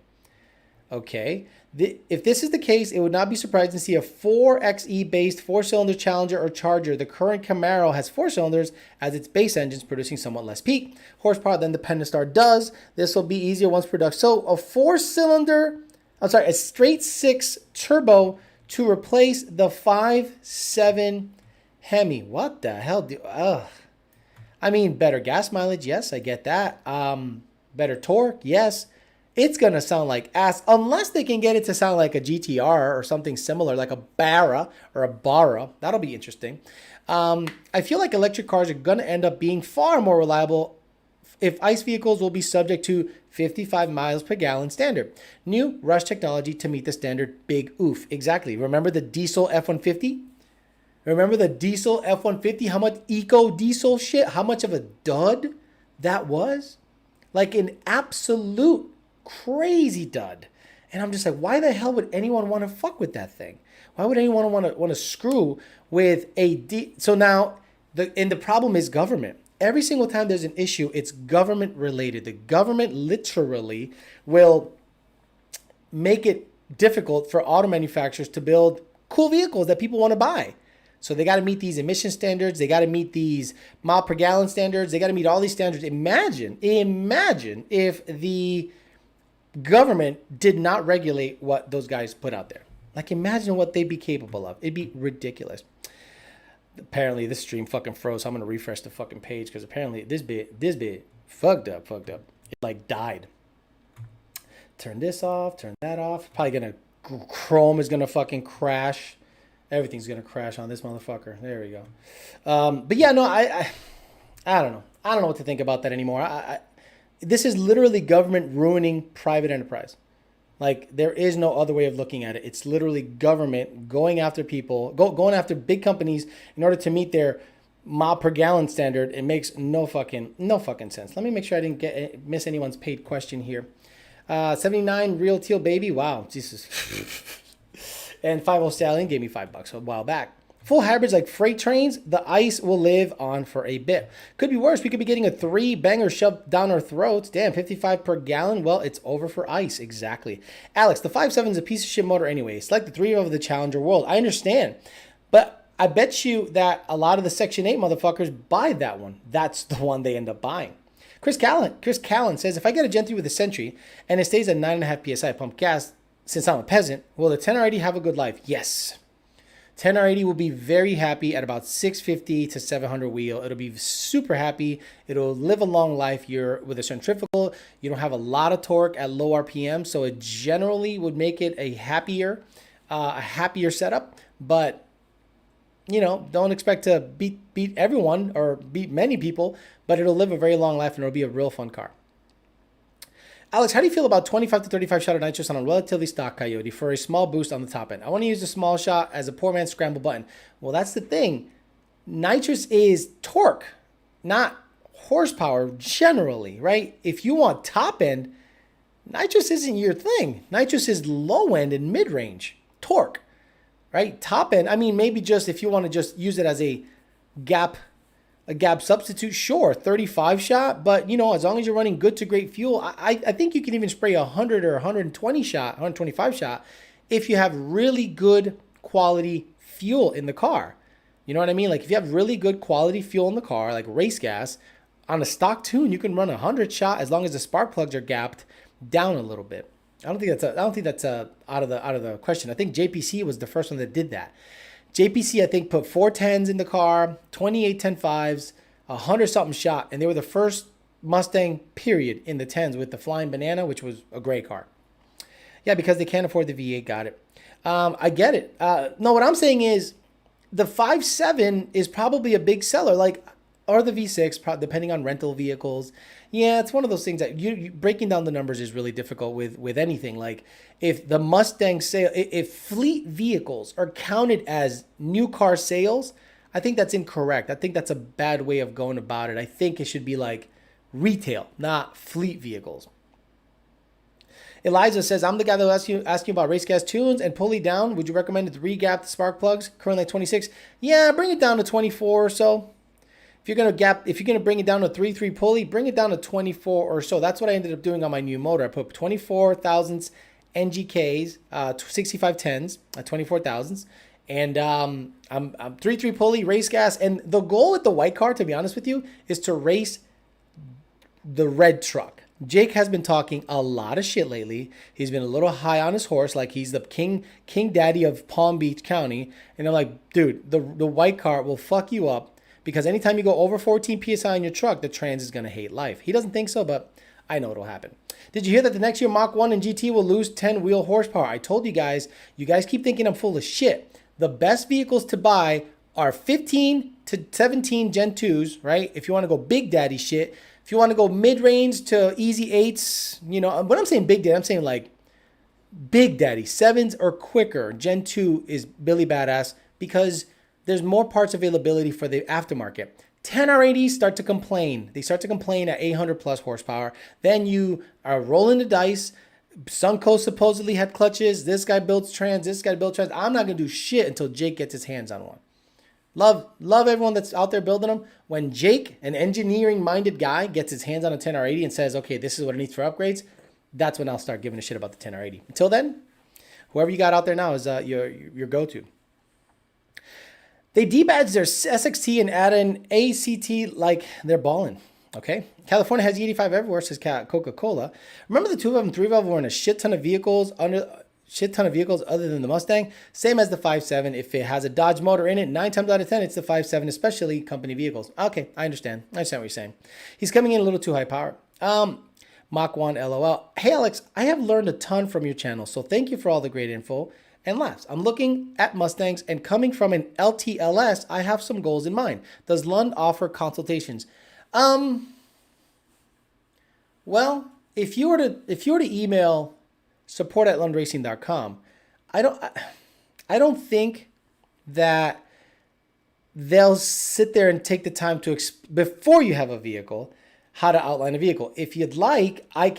Okay, if this is the case, it would not be surprising to see a 4xe-based four-cylinder Challenger or Charger. The current Camaro has 4 cylinders as its base engines producing somewhat less peak horsepower than the Pentastar does. This will be easier once production. So a straight 6 turbo to replace the 5.7 Hemi. What the hell? I mean, better gas mileage. Yes, I get that. Better torque. Yes. It's going to sound like ass unless they can get it to sound like a GTR or something similar, like a Barra or a Barra. That'll be interesting. I feel like electric cars are going to end up being far more reliable if ICE vehicles will be subject to 55 miles per gallon standard. New rush technology to meet the standard. Big oof. Exactly. Remember the diesel F-150? Remember the diesel F-150? How much eco diesel shit? How much of a dud that was? Like an absolute crazy dud. And I'm just like, why the hell would anyone want to fuck with that thing? Why would anyone want to screw with so now the problem is government. Every single time there's an issue, it's government related. The government literally will make it difficult for auto manufacturers to build cool vehicles that people want to buy. So they got to meet these emission standards. They got to meet these mile per gallon standards. They got to meet all these standards. Imagine if the government did not regulate what those guys put out there. Like, imagine what they'd be capable of. It'd be ridiculous. Apparently, this stream fucking froze. So I'm going to refresh the fucking page because apparently this bit fucked up. It like died. Turn this off, turn that off. Probably going to, Chrome is going to fucking crash. Everything's going to crash on this motherfucker. There we go. But yeah, no, I don't know. I don't know what to think about that anymore. This is literally government ruining private enterprise. Like, there is no other way of looking at it. It's literally government going after people, going after big companies in order to meet their mile per gallon standard. It makes no fucking sense. Let me make sure I didn't miss anyone's paid question here. 79 Real Teal Baby. Wow, Jesus. And 50 Stallion gave me $5 a while back. Full hybrids like freight trains, the ice will live on for a bit. Could be worse. We could be getting a 3-banger shoved down our throats. Damn, 55 per gallon. Well, it's over for ice. Exactly. Alex, the 5.7 is a piece of shit motor anyway. It's like the 3 of the Challenger World. I understand. But I bet you that a lot of the Section 8 motherfuckers buy that one. That's the one they end up buying. Chris Callan says, if I get a Gen 3 with a Sentry and it stays at 9.5 PSI pump gas, since I'm a peasant, will the 10R80 have a good life? Yes. 10R80 will be very happy at about 650 to 700 wheel. It'll be super happy. It'll live a long life. You're with a centrifugal. You don't have a lot of torque at low RPM, so it generally would make it a happier setup. But don't expect to beat everyone or beat many people. But it'll live a very long life and it'll be a real fun car. Alex, how do you feel about 25 to 35 shot of nitrous on a relatively stock Coyote for a small boost on the top end? I want to use the small shot as a poor man's scramble button. Well, that's the thing. Nitrous is torque, not horsepower generally, right? If you want top end, nitrous isn't your thing. Nitrous is low end and mid range torque, right? Top end, I mean, maybe just if you want to just use it as a gap substitute, sure, 35 shot, but as long as you're running good to great fuel, I think you can even spray 100 or 125 shot if you have really good quality fuel in the car. You know what I mean? Like if you have really good quality fuel in the car, like race gas, on a stock tune, you can run 100 shot as long as the spark plugs are gapped down a little bit. I don't think that's out of the question. I think JPC was the first one that did that. JPC, I think, put 410s in the car, 28 10.5s, 100-something shot, and they were the first Mustang, period, in the 10s with the Flying Banana, which was a great car. Yeah, because they can't afford the V8, got it. I get it. No, what I'm saying is the 5.7 is probably a big seller, or the V6, depending on rental vehicles. Yeah, it's one of those things that you breaking down the numbers is really difficult with anything. Like if the Mustang sale, if fleet vehicles are counted as new car sales, I think that's incorrect. I think that's a bad way of going about it. I think it should be like retail, not fleet vehicles. Eliza says, I'm the guy that will ask you about race gas tunes and pulley down. Would you recommend it to re-gap the spark plugs? Currently at 26. Yeah, bring it down to 24 or so. If you're gonna bring it down to 3.3 pulley, bring it down to 24 or so. That's what I ended up doing on my new motor. I put 24 thousandths NGKs, 6510s at 24 thousandths, and I'm 3.3 pulley race gas. And the goal with the white car, to be honest with you, is to race the red truck. Jake has been talking a lot of shit lately. He's been a little high on his horse, like he's the king daddy of Palm Beach County. And I'm like, dude, the white car will fuck you up. Because anytime you go over 14 PSI on your truck, the trans is going to hate life. He doesn't think so, but I know it'll happen. Did you hear that the next year Mach 1 and GT will lose 10 wheel horsepower? I told you guys keep thinking I'm full of shit. The best vehicles to buy are 15 to 17 Gen 2s, right? If you want to go big daddy shit. If you want to go mid-range to easy 8s, when I'm saying big daddy, I'm saying like big daddy, 7s or quicker. Gen 2 is Billy Badass because there's more parts availability for the aftermarket. 10R80s start to complain. They start to complain at 800 plus horsepower. Then you are rolling the dice. Suncoast supposedly had clutches. This guy builds trans. This guy builds trans. I'm not going to do shit until Jake gets his hands on one. Love everyone that's out there building them. When Jake, an engineering-minded guy, gets his hands on a 10R80 and says, okay, this is what it needs for upgrades, that's when I'll start giving a shit about the 10R80. Until then, whoever you got out there now is your go-to. They debadged their SXT and add an ACT like they're balling. Okay. California has E85 everywhere, says Coca-Cola. Remember the 2.3 were in a shit ton of vehicles other than the Mustang? Same as the 5.7. If it has a Dodge motor in it, 9 times out of 10, it's the 5.7, especially company vehicles. Okay, I understand. I understand what you're saying. He's coming in a little too high power. Mach 1, LOL. Hey, Alex, I have learned a ton from your channel, so thank you for all the great info and laughs. I'm looking at Mustangs, and coming from an LTLS, I have some goals in mind. Does Lund offer consultations? Well, if you were to email support@lundracing.com, I don't think that they'll sit there and take the time to before you have a vehicle how to outline a vehicle. If you'd like, you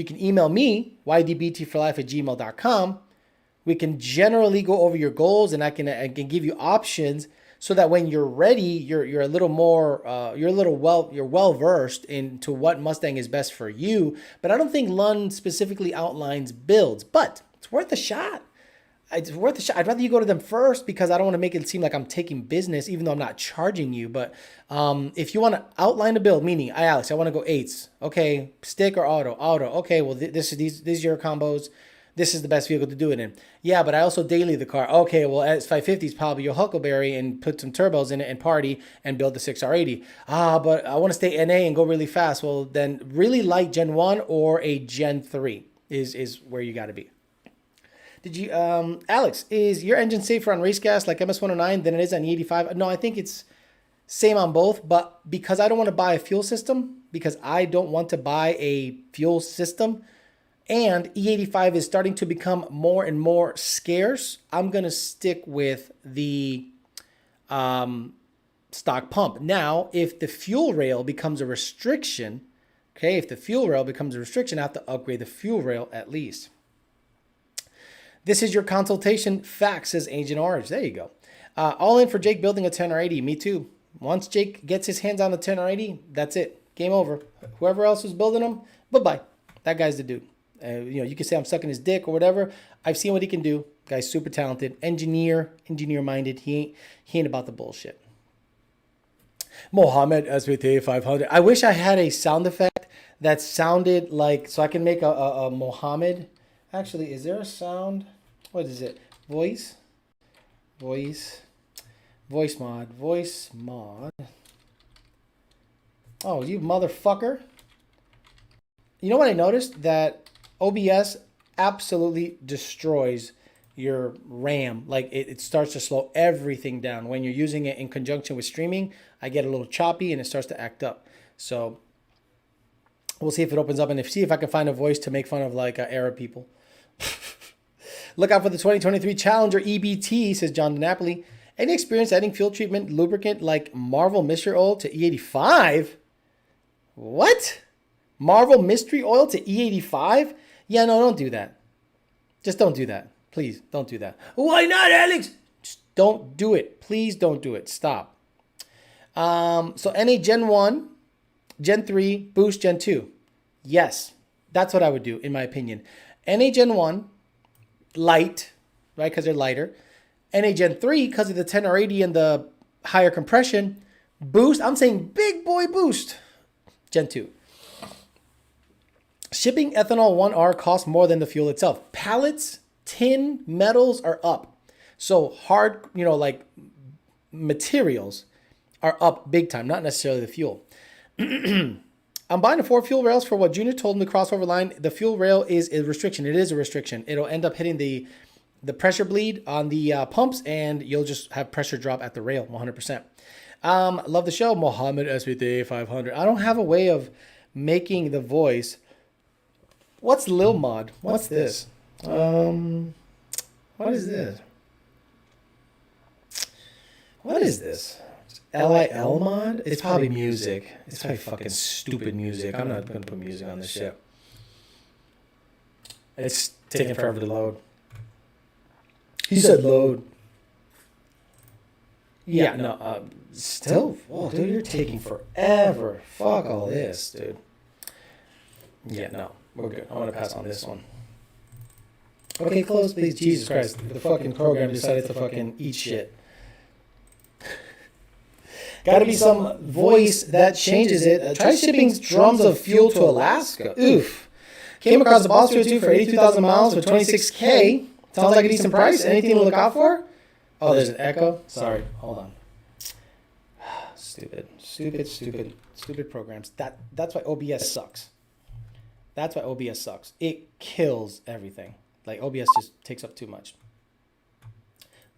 can email me ydbtforlife@gmail.com. We can generally go over your goals, and I can give you options so that when you're ready, you're a little more you're well versed into what Mustang is best for you. But I don't think Lund specifically outlines builds, but it's worth a shot. It's worth a shot. I'd rather you go to them first because I don't want to make it seem like I'm taking business, even though I'm not charging you. But if you want to outline a build, meaning, Alex, I want to go 8s. Okay, stick or auto? Auto. Okay, well, these are your combos. This is the best vehicle to do it in. Yeah, but I also daily the car. Okay, well, it's 550 is probably your Huckleberry and put some turbos in it and party and build the 6R80. But I want to stay NA and go really fast. Well, then really light Gen 1 or a Gen 3 is where you got to be. Did you, Alex, is your engine safer on race gas like MS109 than it is on E85? No, I think it's same on both, but because I don't want to buy a fuel system, and E85 is starting to become more and more scarce, I'm going to stick with the stock pump. Now, if the fuel rail becomes a restriction, I have to upgrade the fuel rail at least. This is your consultation fact, says Agent Orange. There you go. All in for Jake building a 10R80. Me too. Once Jake gets his hands on the 10R80, that's it. Game over. Whoever else was building them, bye-bye. That guy's the dude. You can say I'm sucking his dick or whatever. I've seen what he can do. Guy's super talented. Engineer-minded. He ain't about the bullshit. Mohammed SVT 500. I wish I had a sound effect that sounded like, so I can make a Mohammed. Actually, is there a sound? What is it? Voice mod. Oh, you motherfucker. You know what I noticed? That OBS absolutely destroys your RAM. Like it starts to slow everything down. When you're using it in conjunction with streaming, I get a little choppy and it starts to act up. So we'll see if it opens up and see if I can find a voice to make fun of like Arab people. Look out for the 2023 Challenger EBT, says John DiNapoli. Any experience adding fuel treatment lubricant like Marvel Mystery Oil to E85? What? Marvel Mystery Oil to E85? Yeah, no, don't do that. Just don't do that. Please, don't do that. Why not, Alex? Just don't do it. Please don't do it. Stop. So NA Gen 1, Gen 3, Boost Gen 2. Yes, that's what I would do, in my opinion. NA Gen 1, light, right, because they're lighter. NA Gen 3, because of the 10R80 and the higher compression. Boost, I'm saying big boy boost. Gen 2. Shipping ethanol 1R costs more than the fuel itself. Pallets, tin, metals are up. So hard, like materials are up big time, not necessarily the fuel. I'm buying the 4 fuel rails for what Junior told me, the crossover line. The fuel rail is a restriction. It is a restriction. It'll end up hitting the pressure bleed on the pumps, and you'll just have pressure drop at the rail 100%. Love the show, Mohammed SVT 500. I don't have a way of making the voice. What's Lil Mod? What's this? What is this? What is this? LIL mod? It's probably music. It's probably fucking stupid music. I'm not going to put music on this shit. It's taking forever to load. He said load. Yeah, no. Still, oh, dude, you're taking forever. Fuck all this, dude. Yeah, no. We're good. I'm going to pass on this one. Okay, close, please. Jesus Christ. The fucking program decided to fucking eat shit. Got to be some voice that changes it. Try shipping drums of fuel to Alaska. Oof. Came across a Boss 2 for 82,000 miles for $26K. Sounds like a decent price. Anything to look out for? Oh, there's an echo. Sorry. Hold on. Stupid programs. That's why OBS sucks. That's why OBS sucks. It kills everything. Like OBS just takes up too much.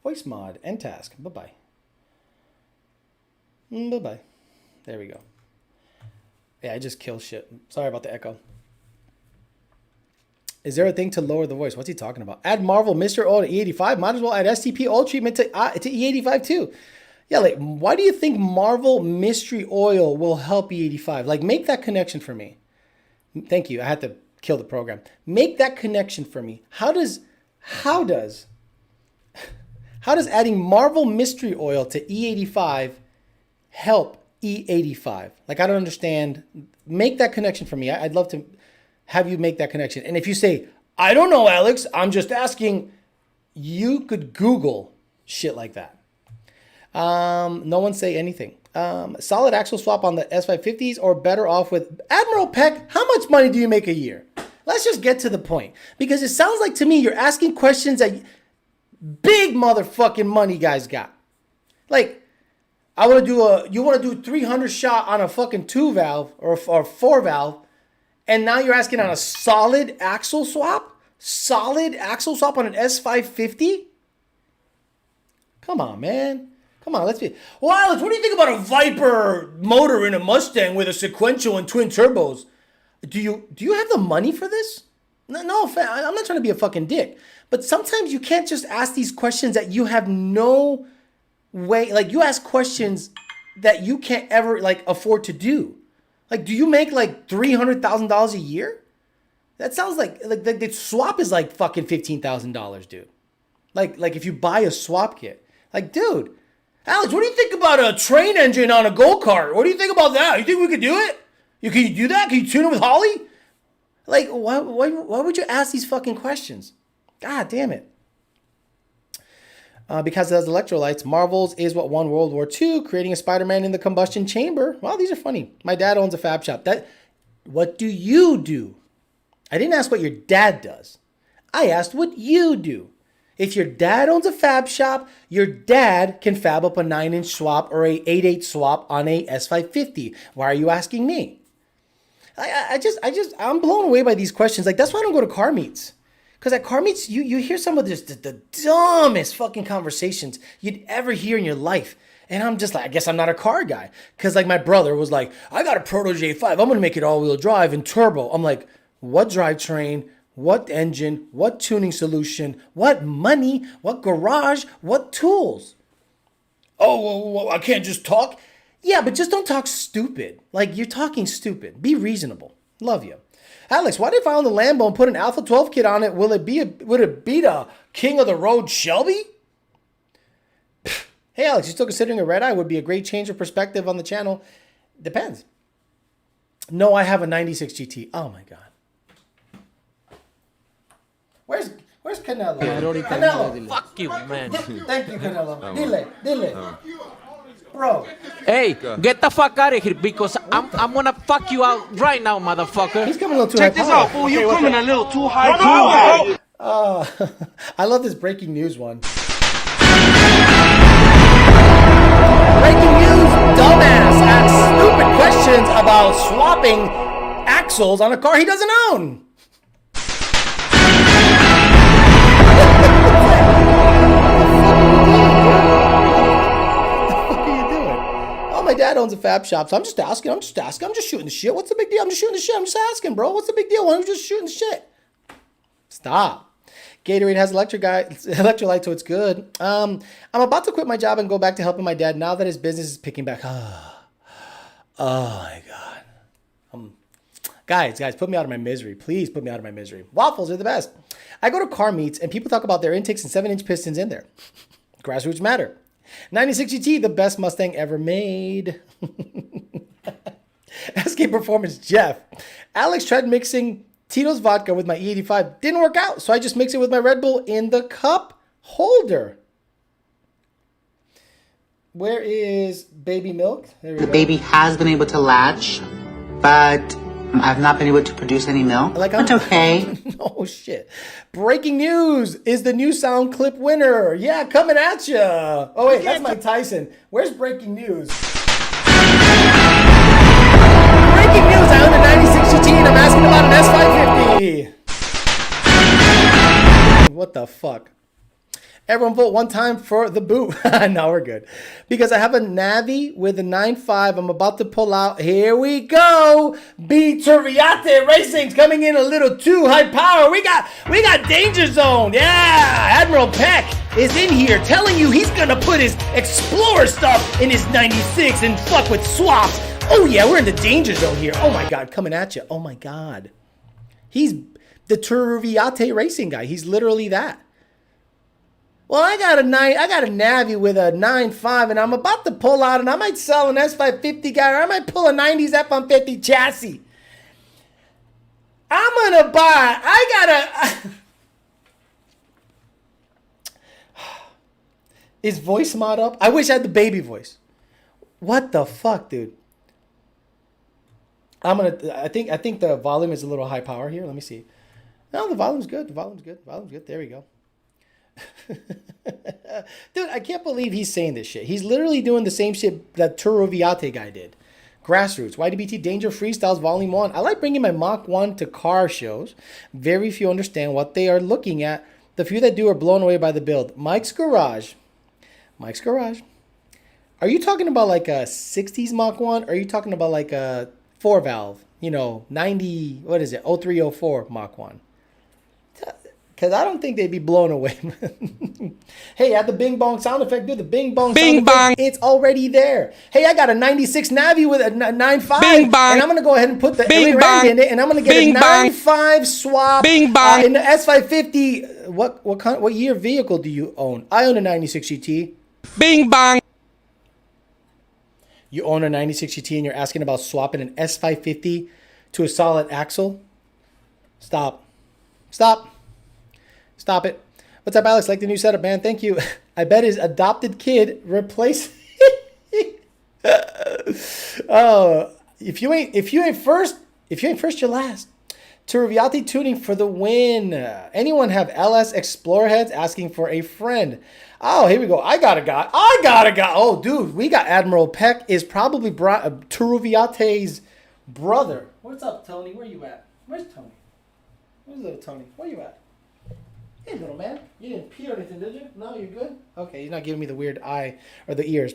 Voice mod, end task. Bye-bye. Bye-bye. There we go. Yeah, I just kill shit. Sorry about the echo. Is there a thing to lower the voice? What's he talking about? Add Marvel Mr. Oil to E85. Might as well add STP oil treatment to E85 too. Yeah, like, why do you think Marvel Mystery Oil will help E85? Like, make that connection for me. Thank you. I had to kill the program. Make that connection for me. How does How does adding Marvel Mystery Oil to E85 help E85? Like, I don't understand. Make that connection for me. I'd love to have you make that connection. And if you say, I don't know, Alex, I'm just asking, you could Google shit like that. No one say anything. Solid axle swap on the S550s or better off with Admiral Peck. How much money do you make a year? Let's just get to the point, because it sounds like to me you're asking questions that big motherfucking money guys got. Like, you want to do 300 shot on a fucking 2 valve or 4 valve, and now you're asking on a solid axle swap? Solid axle swap on an S550? Come on, man. Come on, let's be. Well, Alex, what do you think about a Viper motor in a Mustang with a sequential and twin turbos? Do you have the money for this? No, I'm not trying to be a fucking dick. But sometimes you can't just ask these questions that you have no way. Like, you ask questions that you can't ever, like, afford to do. Like, do you make, like, $300,000 a year? That sounds like the swap is, like, fucking $15,000, dude. Like, if you buy a swap kit. Like, dude, Alex, what do you think about a train engine on a go-kart? What do you think about that? You think we could do it? Can you do that? Can you tune it with Holly? Like, why would you ask these fucking questions? God damn it. Because it has electrolytes. Marvel's is what won World War II, creating a Spider-Man in the combustion chamber. Wow, these are funny. My dad owns a fab shop. What do you do? I didn't ask what your dad does. I asked what you do. If your dad owns a fab shop, your dad can fab up a 9-inch swap or a 8/8 swap on a S550. Why are you asking me? I'm blown away by these questions. Like, that's why I don't go to car meets. Because at car meets, you hear some of the dumbest fucking conversations you'd ever hear in your life. And I'm just like, I guess I'm not a car guy. Because, like, my brother was like, I got a Proto J5. I'm going to make it all-wheel drive and turbo. I'm like, what drivetrain? What engine? What tuning solution? What money? What garage? What tools? Oh, well, I can't just talk. Yeah, but just don't talk stupid. Like, you're talking stupid. Be reasonable. Love you. Alex, why if I own the Lambo and put an Alpha 12 kit on it, would it beat a king of the road Shelby? Hey, Alex, you still considering a red eye? Would be a great change of perspective on the channel. Depends. No, I have a 96 GT. Oh my God. Where's Canelo? Canelo. Fuck you, man. Thank you, Canelo. Dile. Bro. Hey, get the fuck out of here, because I'm gonna fuck you out right now, motherfucker. He's coming a little too Check high. this out, fool. You coming a little too high. I love this breaking news one. Breaking news, dumbass asks stupid questions about swapping axles on a car he doesn't own. My dad owns a fab shop, so I'm just asking. I'm just shooting the shit. What's the big deal? I'm just shooting the shit. I'm just asking, bro. What's the big deal? Why don't you just shooting the shit? Stop. Gatorade has electrolyte, so it's good. I'm about to quit my job and go back to helping my dad now that his business is picking back. Oh my God. Guys, put me out of my misery. Please put me out of my misery. Waffles are the best. I go to car meets and people talk about their intakes and 7-inch pistons in there. Grassroots matter. 96 GT, the best Mustang ever made. SK Performance Jeff. Alex tried mixing Tito's vodka with my E85. Didn't work out, so I just mix it with my Red Bull in the cup holder. Where is baby milk? There we go. The baby has been able to latch, but I've not been able to produce any milk. It's okay. Oh, shit. Breaking news is the new sound clip winner. Yeah, coming at you. Oh, wait, that's Mike Tyson. Where's breaking news? Breaking news, I own a 96 GT and I'm asking about an S550. What the fuck? Everyone vote one time for the boot. No, we're good. Because I have a Navi with a 9.5. I'm about to pull out. Here we go. B Turriate Racing's coming in a little too high power. We got Danger Zone. Yeah. Admiral Peck is in here telling you he's going to put his Explorer stuff in his 96 and fuck with swaps. Oh, yeah. We're in the Danger Zone here. Oh, my God. Coming at you. Oh, my God. He's the Turriate Racing guy. He's literally that. Well, I got a Navi with a 9.5, and I'm about to pull out, and I might sell an S550 guy, or I might pull a 90s F-150 chassis. I'm gonna buy. Is voice mod up? I wish I had the baby voice. What the fuck, dude? I think the volume is a little high power here. Let me see. No, the volume's good. The volume's good. There we go. Dude, I can't believe he's saying this shit. He's literally doing the same shit that Turo Viate guy did. Grassroots, YDBT, Danger Freestyles, Volume 1. I like bringing my Mach 1 to car shows. Very few understand what they are looking at. The few that do are blown away by the build. Mike's Garage. Are you talking about like a 60s Mach 1? Or are you talking about like a 4-valve? 90, what is it? 0304 Mach 1. Because I don't think they'd be blown away. Hey, add the bing bong sound effect. Do the bing bong sound effect. It's already there. Hey, I got a 96 Navi with a 9.5. Bing bong. And I'm going to go ahead and put the Illy in it. And I'm going to get a 9.5 swap in the S550. What year vehicle do you own? I own a 96 GT. Bing bong. You own a 96 GT and you're asking about swapping an S550 to a solid axle? Stop it. What's up, Alex? Like the new setup, man. Thank you. I bet his adopted kid replaced. Oh, if you ain't first, you're last. Turaviati tuning for the win. Anyone have LS Explorer heads asking for a friend? Oh, here we go. I got a guy. Oh, dude, we got Admiral Peck is probably Turaviate's brother. What's up, Tony? Where you at? Where's Tony? Where's little Tony? Where you at? Hey, little man. You didn't pee or anything, did you? No, you're good? Okay, he's not giving me the weird eye or the ears.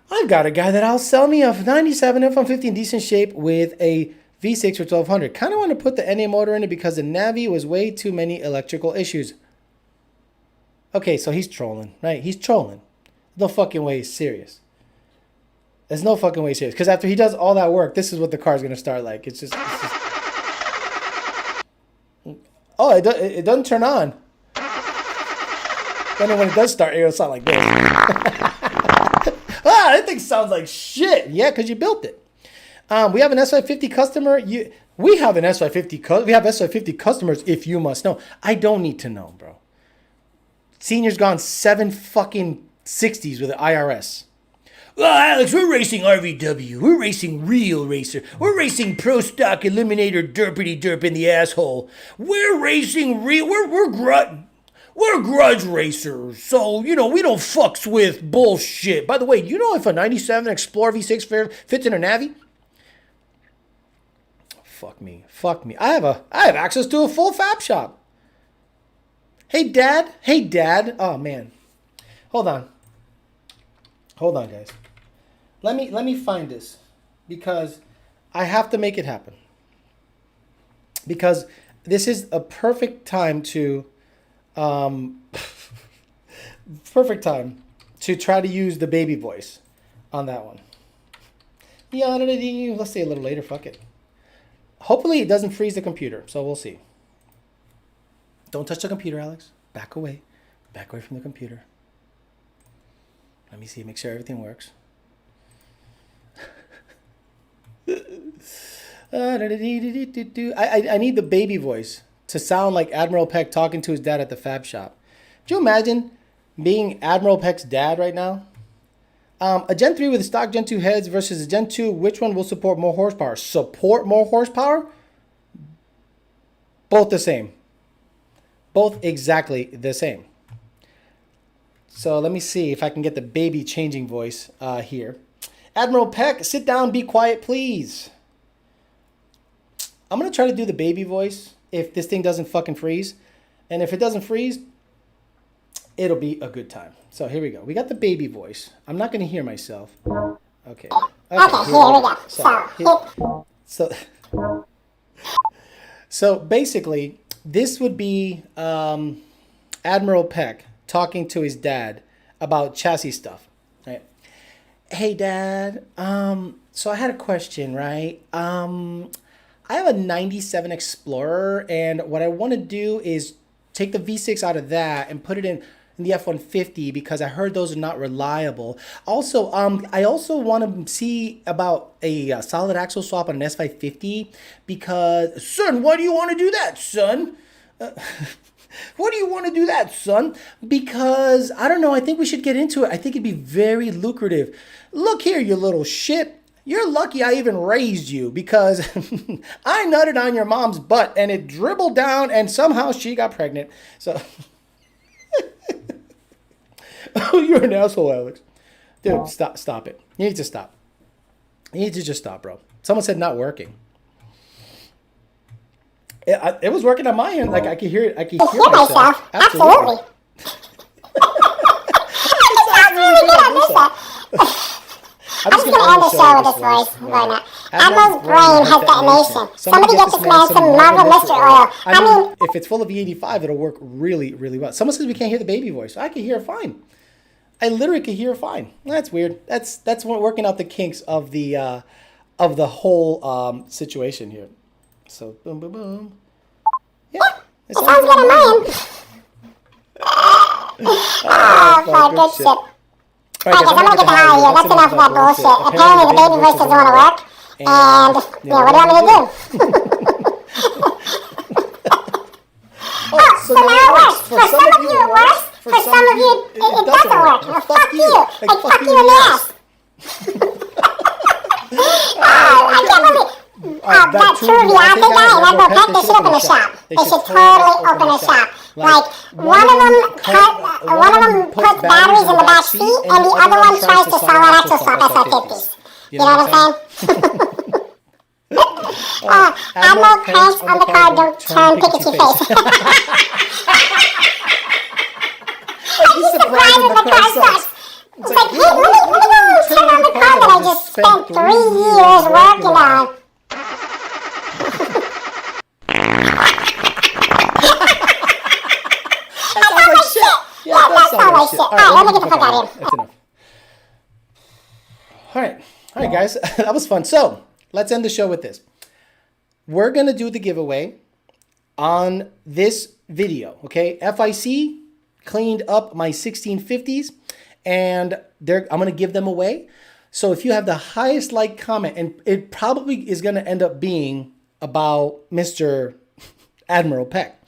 I've got a guy that'll sell me a 97 F-150 in decent shape with a V6 for 1200. Kind of want to put the NA motor in it because the Navi was way too many electrical issues. Okay, so he's trolling, right? He's trolling. No fucking way he's serious. There's no fucking way he's serious. Because after he does all that work, this is what the car's going to start like. It's just... Oh, it doesn't turn on. Then when it does start, it'll sound like this. That thing sounds like shit. Yeah, because you built it. We have an S550 customer. We have an S550. We have S550 customers. If you must know, I don't need to know, bro. Senior's gone 7 fucking 60s with the IRS. Well, Alex, we're racing RVW. We're racing Real Racer. We're racing Pro Stock Eliminator Derpity Derp in the asshole. We're racing real. We're grudge racers. So, we don't fucks with bullshit. By the way, if a 97 Explorer V6 fits in a Navi? Fuck me. I have access to a full fab shop. Hey, Dad. Oh, man. Hold on, guys. Let me find this because I have to make it happen. Because this is a perfect time to try to use the baby voice on that one. Let's say a little later. Fuck it. Hopefully it doesn't freeze the computer, so we'll see. Don't touch the computer, Alex. Back away from the computer. Let me see. Make sure everything works. I need the baby voice to sound like Admiral Peck talking to his dad at the fab shop. Could you imagine being Admiral Peck's dad right now? A Gen 3 with stock Gen 2 heads versus a Gen 2, which one will support more horsepower? Support more horsepower? Both the same. Both exactly the same. So let me see if I can get the baby changing voice here. Admiral Peck, sit down, be quiet, please. I'm going to try to do the baby voice if this thing doesn't fucking freeze. And if it doesn't freeze, it'll be a good time. So here we go. We got the baby voice. I'm not going to hear myself. Okay. Okay, here we go. So basically, this would be Admiral Peck talking to his dad about chassis stuff. Right? Hey, Dad. So I had a question, right? I have a 97 Explorer, and what I want to do is take the V6 out of that and put it in the F-150 because I heard those are not reliable. Also, I also want to see about a solid axle swap on an S550 because, son, why do you want to do that, son? What do you want to do that, son? Because, I don't know, I think we should get into it. I think it'd be very lucrative. Look here, you little shit. You're lucky I even raised you because I nutted on your mom's butt and it dribbled down and somehow she got pregnant. So... Oh, you're an asshole, Alex. Dude, stop it. You need to stop. You need to just stop, bro. Someone said not working. It was working on my end. Like I could hear it. I could hear myself. Absolutely. I'm just going to end the show with this voice right now. Admiral's brain has detonation. Somebody get this man some Marvel Mystery Oil. I mean, if it's full of E85, it'll work really, really well. Someone says we can't hear the baby voice. I can hear it fine. I literally could hear it fine. That's weird. That's working out the kinks of the whole situation here. So boom, boom, boom. Yeah, it sounds good on my end. Oh, good shit. All right, guys, I'm gonna get the hell out of here. That's enough of that bullshit. Apparently, the baby voice doesn't want to work. And, what do you want me to do? So now it works. For some of you, it works. For some of you, it doesn't work. Well, fuck you. Like, fuck you in the ass. I can't believe it. That Truvia, I think Admiral Peck, they should open a shop. They should totally open a shop. Like, one of them puts batteries in the back seat, and the other one tries to sell an axle swap F-150s. You know what I'm saying? Admiral cranks on the car, don't turn Pikachu face. He's surprised when the car starts. It's like, hey, let me go turn on the car that I just spent 3 years working on. That sounds like shit. Yeah, that sounds like shit. Alright, let me get the fuck out of here. That's enough. Alright, guys. That was fun. So, let's end the show with this. We're going to do the giveaway on this video, okay? FIC cleaned up my 1650s, and I'm going to give them away. So if you have the highest like comment, and it probably is going to end up being about Mr. Admiral Peck.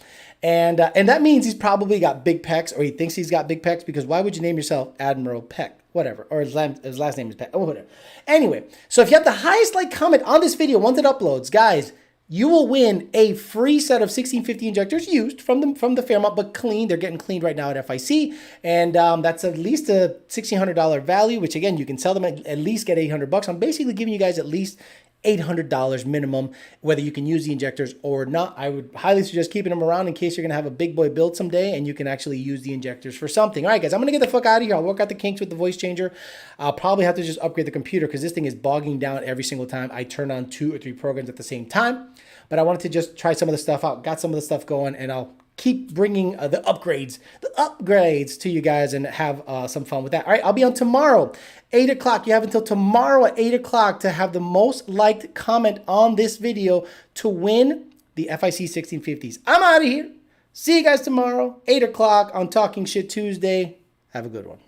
And that means he's probably got big pecs, or he thinks he's got big pecs, because why would you name yourself Admiral Peck? Whatever. Or his last name is Peck. Oh, whatever. Anyway, so if you have the highest like comment on this video, once it uploads, guys, you will win a free set of 1650 injectors used from the Fairmont, but clean. They're getting cleaned right now at FIC. And that's at least a $1,600 value, which again, you can sell them at least get $800. I'm basically giving you guys at least $800 minimum, whether you can use the injectors or not. I would highly suggest keeping them around in case you're going to have a big boy build someday and you can actually use the injectors for something. All right, guys, I'm going to get the fuck out of here. I'll work out the kinks with the voice changer. I'll probably have to just upgrade the computer because this thing is bogging down every single time I turn on 2 or 3 programs at the same time. But I wanted to just try some of the stuff out, got some of the stuff going, and I'll keep bringing the upgrades to you guys and have some fun with that. All right, I'll be on tomorrow, 8 o'clock. You have until tomorrow at 8 o'clock to have the most liked comment on this video to win the FIC 1650s. I'm out of here. See you guys tomorrow, 8 o'clock on Talking Shit Tuesday. Have a good one.